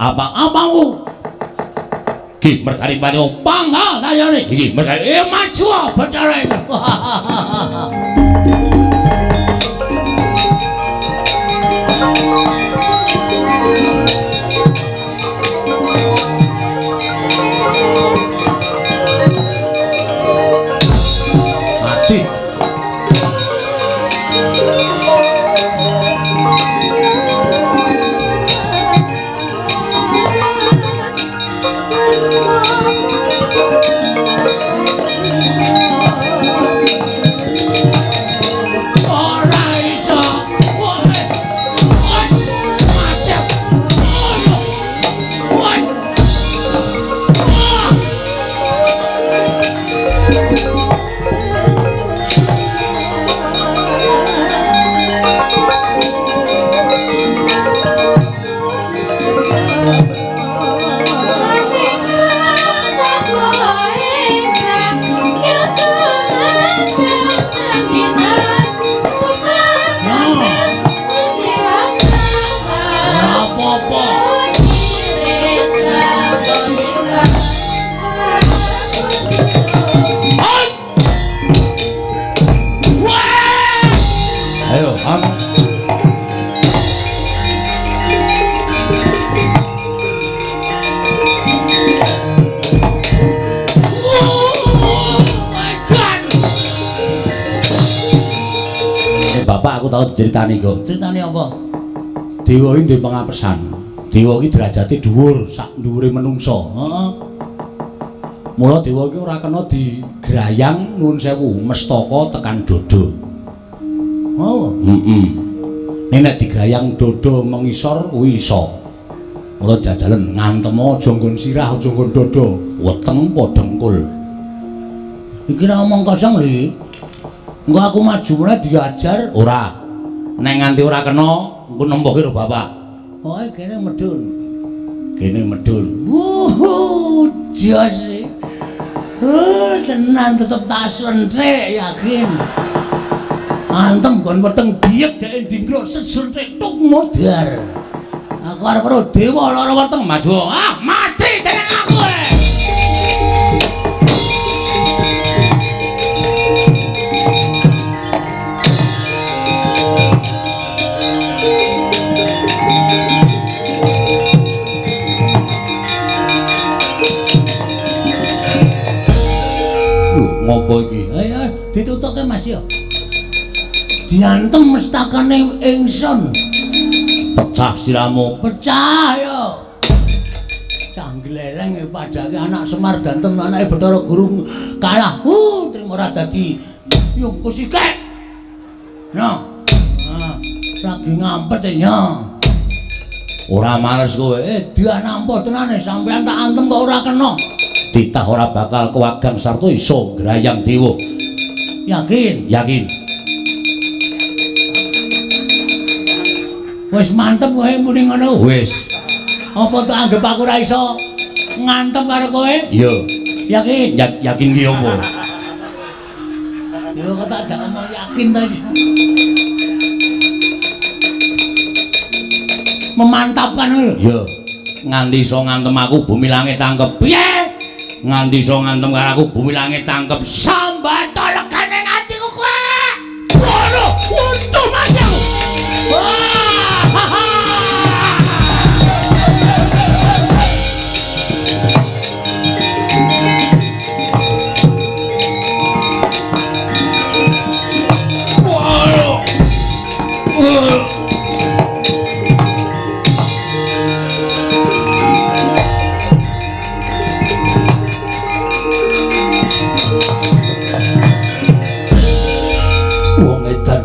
Apa-apamu? Ki merkari pati Pangga tayane. iki merkari maju bicara ini. mati. Bapak aku tahu diceritani kok. Ceritane apa? Dewa iki duwe pengapesan. Dewa iki derajate dhuwur, sak dhuwure menungso. Heeh. Mula dewa iki ora kena digrayang nuwun sewu mestaka tekan dodo. Oh, Nek digrayang dodo mengisor kuwi iso. Mula jajalen ngantem aja nggon sirah, aja nggon dodo, weteng padha dengkul. iki ra omong kosong lho. Engko aku maju mulai diajar Ora. Nek nganti ora kena, engko nempuke karo bapak. Pokoke kene medun. Kene medun. Jos. Tenan tetep tak slenthek yakin. Antem kon weteng diek dek ndingkluk seslenthek tuk modar. Aku arep karo dewa lara weteng maju. Ah, mati dening aku. Ngopo iki? Ayo ditutuke Mas yo. Diantem mestakane ingsun. Pecah siramu. Pecah yo. Canggleleng padake anak Semar dantem anake Bathara Guru kalah. Trimo ora dadi yungku sikek. No. Lagi ngampet ya. Ora males kowe. Dia nampa tenane sampean tak antem kok ora kena. Titah ora bakal kewagang sarta iso grayang dewa. Yakin? Yakin. Wis mantep kowe muni ngono. Wis. Apa tak anggap aku ora iso ngantem karo kowe? Iya. Yakin? Yakin ki apa? Yo kok tak jak ngomong yakin ta iki. Memantapkan lho. Iya. Nganti iso ngantem aku bumi langit tangkep. Piye? nganti iso ngantem karo aku bumi langit tangkep Sambata legane atiku kowe. Waduh, untung mati aku. wong edan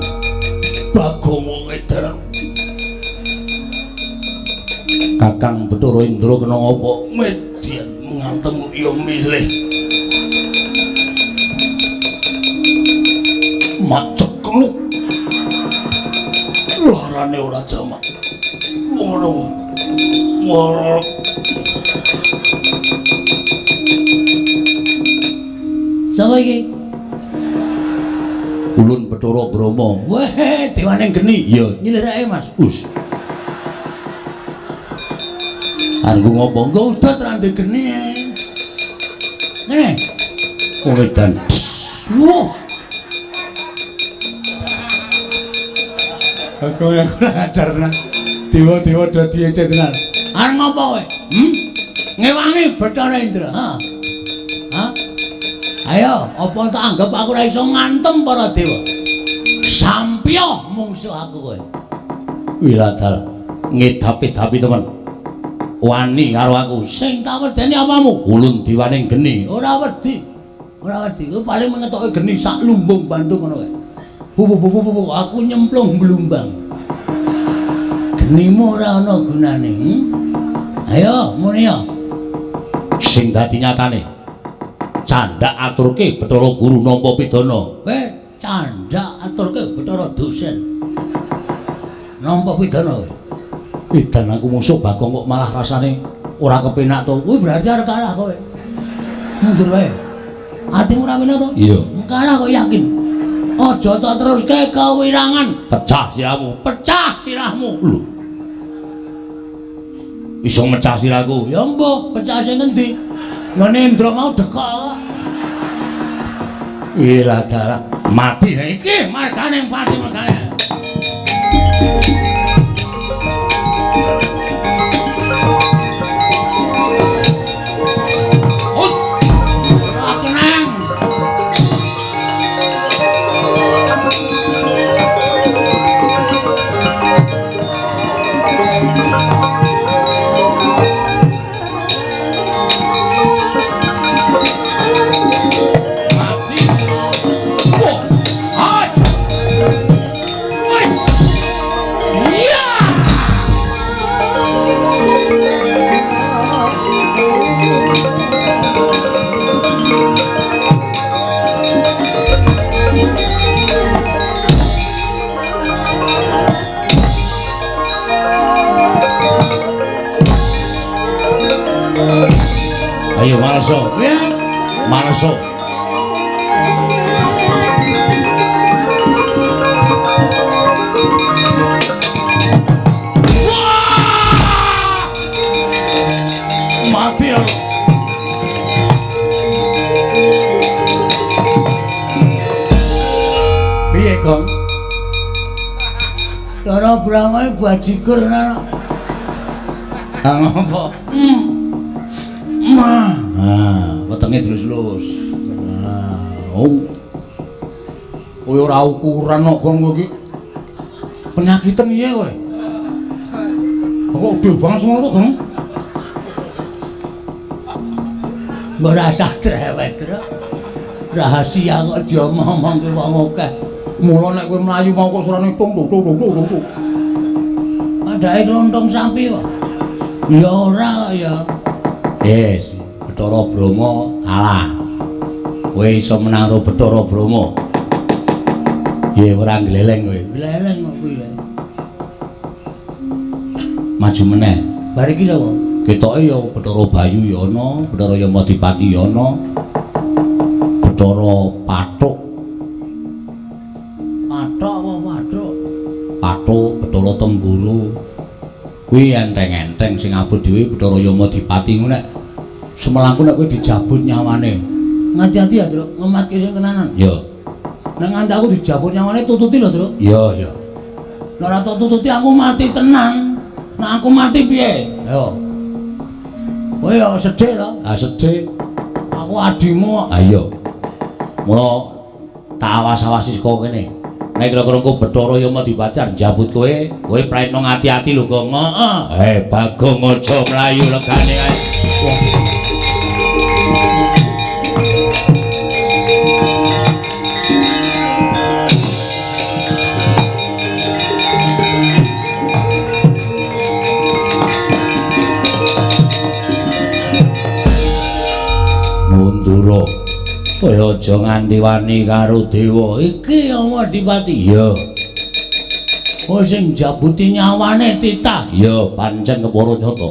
Bagong wong edan Kakang Bathara Indra kena apa median ngantem ya milih macekluk larane ora jamak ngono Sapa iki? Ulun Bathara Brama. Weh, dewaning geni. Iya, Nyilirake Mas. us. Anggo ngopo? Engko udot ra ndek geni. Ngene. Wong edan. Wah. Aku yang kurang ajar tenan. Dewa-dewa dadi ece tenan. Arep ngopo kowe? Ngewangi Bathara Indra, ha? Hah? Ayo, apa tak anggap aku ora iso ngantem para dewa? Sampya mungsuh aku kowe. Wiladal ngedapi-dapi temen. Wani karo aku. Sing tak wedeni apamu? Ulun diwaning geni. Ora wedi. Ora wedi. Kowe paling mengetoke geni sak lumbung bantu ngono kowe. Bu, aku nyemplung blumbang. Genimu ora ana gunane. Ayo, muni ya. Sing dadi nyatane candak aturke Bathara Guru nampa pidana. Kowe candak aturke Bathara dosen. Nampa pidana kowe. Edan aku musuh Bagong kok malah rasane ora kepenak to. Kuwi berarti arep kalah kowe. Mundur wae. Atimu ora penak to? Iya. Kalah kok yakin. Aja tak teruske kewirangan. Pecah sirahmu. Pecah sirahmu. Lho. Iso mecah sirahku. Ya mbok, pecah sing endi? Ngene Indra mau dekok. Wiladal mati Iki margane pati margane. Ayo Manaso. Ya. Manaso. Mati aku. Piye, Gong? Cara Brahma bajigur ana. Ah ngopo? Wetenge dilus-lus. Kowe ora ukuran kok Gong kowe iki. Penyakiten iya kowe. Kok udah banget ngono to, Gong? Mbok rasa trewet, Tru. Rahasia kok diomong-omong ke wong akeh. Mula nek kowe mlayu mau kok surane tung. Padahal klontong sapi kok. Ya ora ya. Yes, Bathara Brama kalah. Kowe iso menang karo Bathara Brama. Ye ora gleleng kowe. Gleleng kok piye? Maju meneh. Bar iki sapa? Ketoke ya Bathara Bayu ya ana, Bathara Yamadipati ya ana. Bathara Pathuk. Pathuk apa Pathuk? Pathuk, Bathara Temburu. Kuwi enteng-enteng sing abot dhewe Bathara Yamadipati ngono nek Semelangku nek kowe dijabut nyawane. Ngati-ati ya, Tru, ngematke sing kenanan. Ya. Nek nganti aku dijabut nyawane tututi lho, Tru. Ya, ya. Nek ora tak tututi aku mati tenan. Nek aku mati piye? Yo. Kowe ya sedih to? Ah sedih. Aku adimu. Ah iya. Mula tak awas-awasi saka kene. Nek kira-kira engko Bathara Yamadipati arep njabut kowe praetno ngati-ati lho, Gong. Heeh. Bagong aja mlayu legane ae. Mundura. Kowe aja nganti wani karo dewa. Iki Yamadipati. Iya. Kowe sing jabuti nyawane titah. Iya, pancen kepara nyata.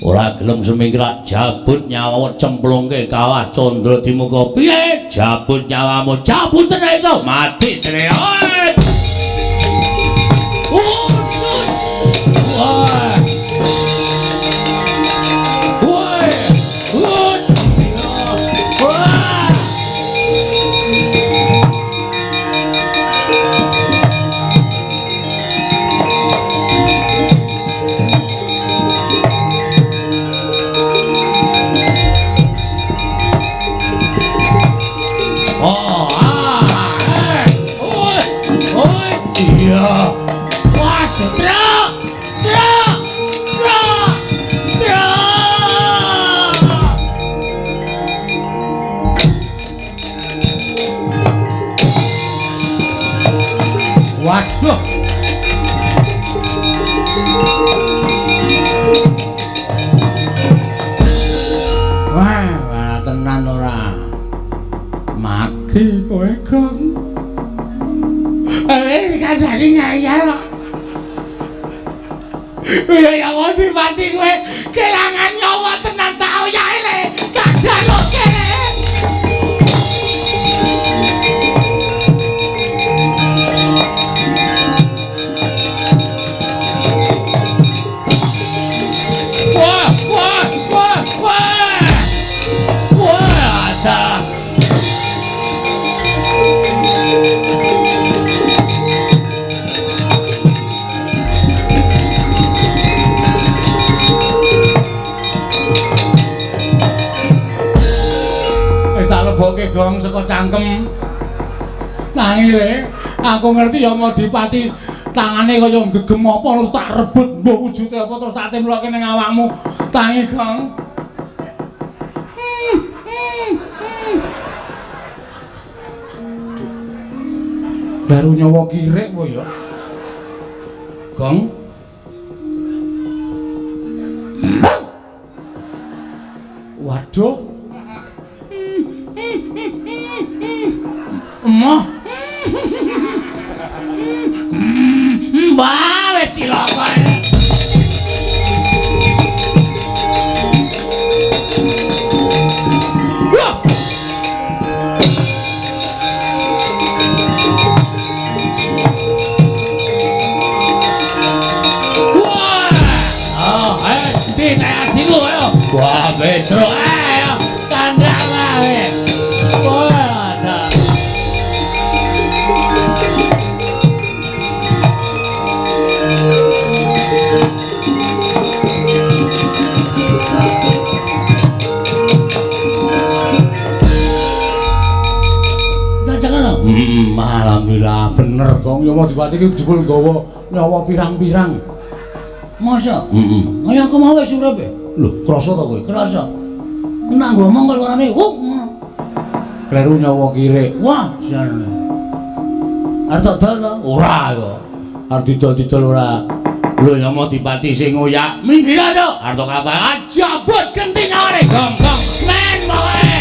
Ora gelem semingkrak jabut nyawa cemplungke kawah Candra Dimuka. Piye? Jabut nyawamu, jabut tenan iso mati dene. Wah. Waduh. Wah, tenan ora. Mati kowe, Gong. Kadane ngayal. Ya wis mati kowe kelangan nyawa tenan tau yae le. Tak jaloke. Boke Gong saka cangkem. Nanging le, aku ngerti Yamadipati tangane kaya gegem apa terus tak rebut mbok wujude apa terus tak timloke ning awakmu. Tangi Gong. Baru nyawa kirek kok ya. Gong. Waduh. Emoh. Mbah wis cilaka. Wah, Petro, ayo, tanda wae. Wah, alhamdulillah bener Gong. Yamadipati iki jebul nggawa nyawa pirang-pirang. Masa? Kaya aku mau wis urip e. Lho, krasa ta kowe? Krasa. Enak ngomong karo orane, kleru nyawa kire. Wah, jan. Arep tak dol to? Ora kok. Arep didol-didol ora. Lho Yamadipati sing ngoyak. Minggir to. Arep tak apa? Jabut genti nyawane. Gong, men wae.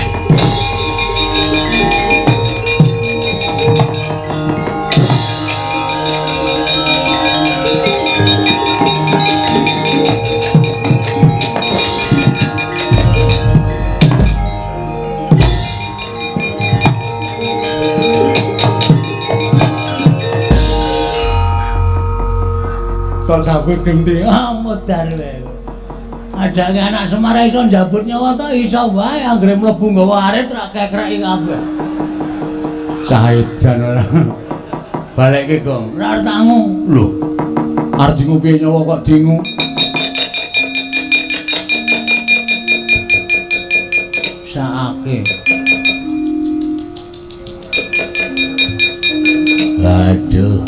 Kok sabut genti amut dar wae. Ajake anak Semar iso njabut nyawa to iso wae anggere mlebu nggawa arit ra kekreki kabeh. Saedan ora. Balekke, Gong. Ora arep tangu. Lho. Arep dingu piye nyawa kok dingu? Sakake. Aduh.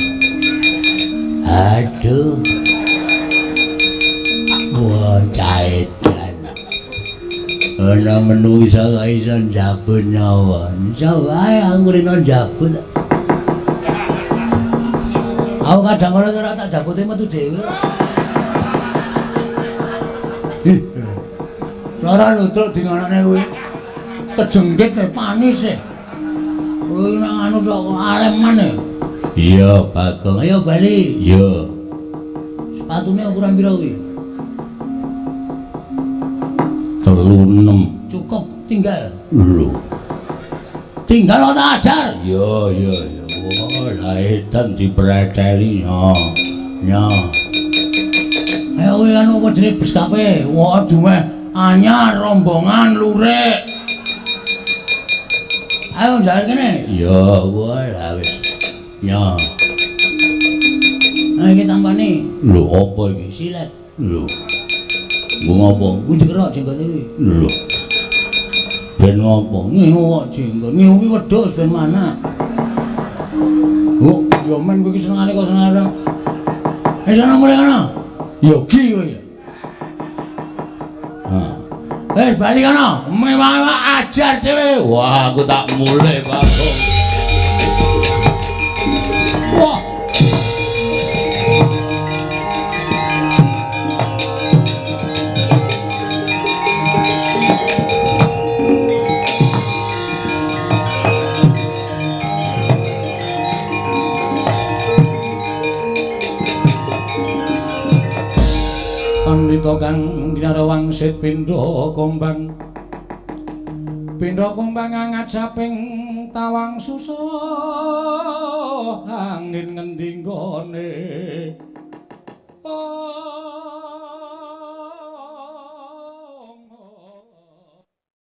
Aduh. Wah, caedan. Ana menungsa kok iso njabut nyawa. Iso wae anggere njabut. Aku kadang kala ora tak jabute metu dhewe. Lara nutruk dingonane kuwi. Kejenggit panis e. Kuwi nang anu sok aleman e. Iya, Bagong. Ayo bali. Iya. Sepatune ukuran pira kuwi? 36. Cukup tinggal. Lho. Tinggal tak ajar. Iya, iya, iya. Wah, laedan dipreteli ya. Ya. Ayo kuwi anu wajine bes kabeh. Wah, duwe anyar rombongan lurik. Ayo jalan kene. Ya, wah, lah wis. Ya. Nah, iki tampane. Lho, apa iki? Silet. Lho. Nggo ngopo? Kuwi dikerok jenggone kuwi. Lho. Ben ngopo? Ngihu kok jenggot. Ngihu ki wedhus ben mana? Oh, yo men kuwi senengane kok senengane. Wis ana mulih kana. Yogi kowe. Wis bali kana. Mewah ajar dhewe. Wah, aku tak mulai, Bagong. Wah. Pandhita kang wangsit pindha kombang. Pindha kombang angat saping tawang susah angin ngendi nggone. Oh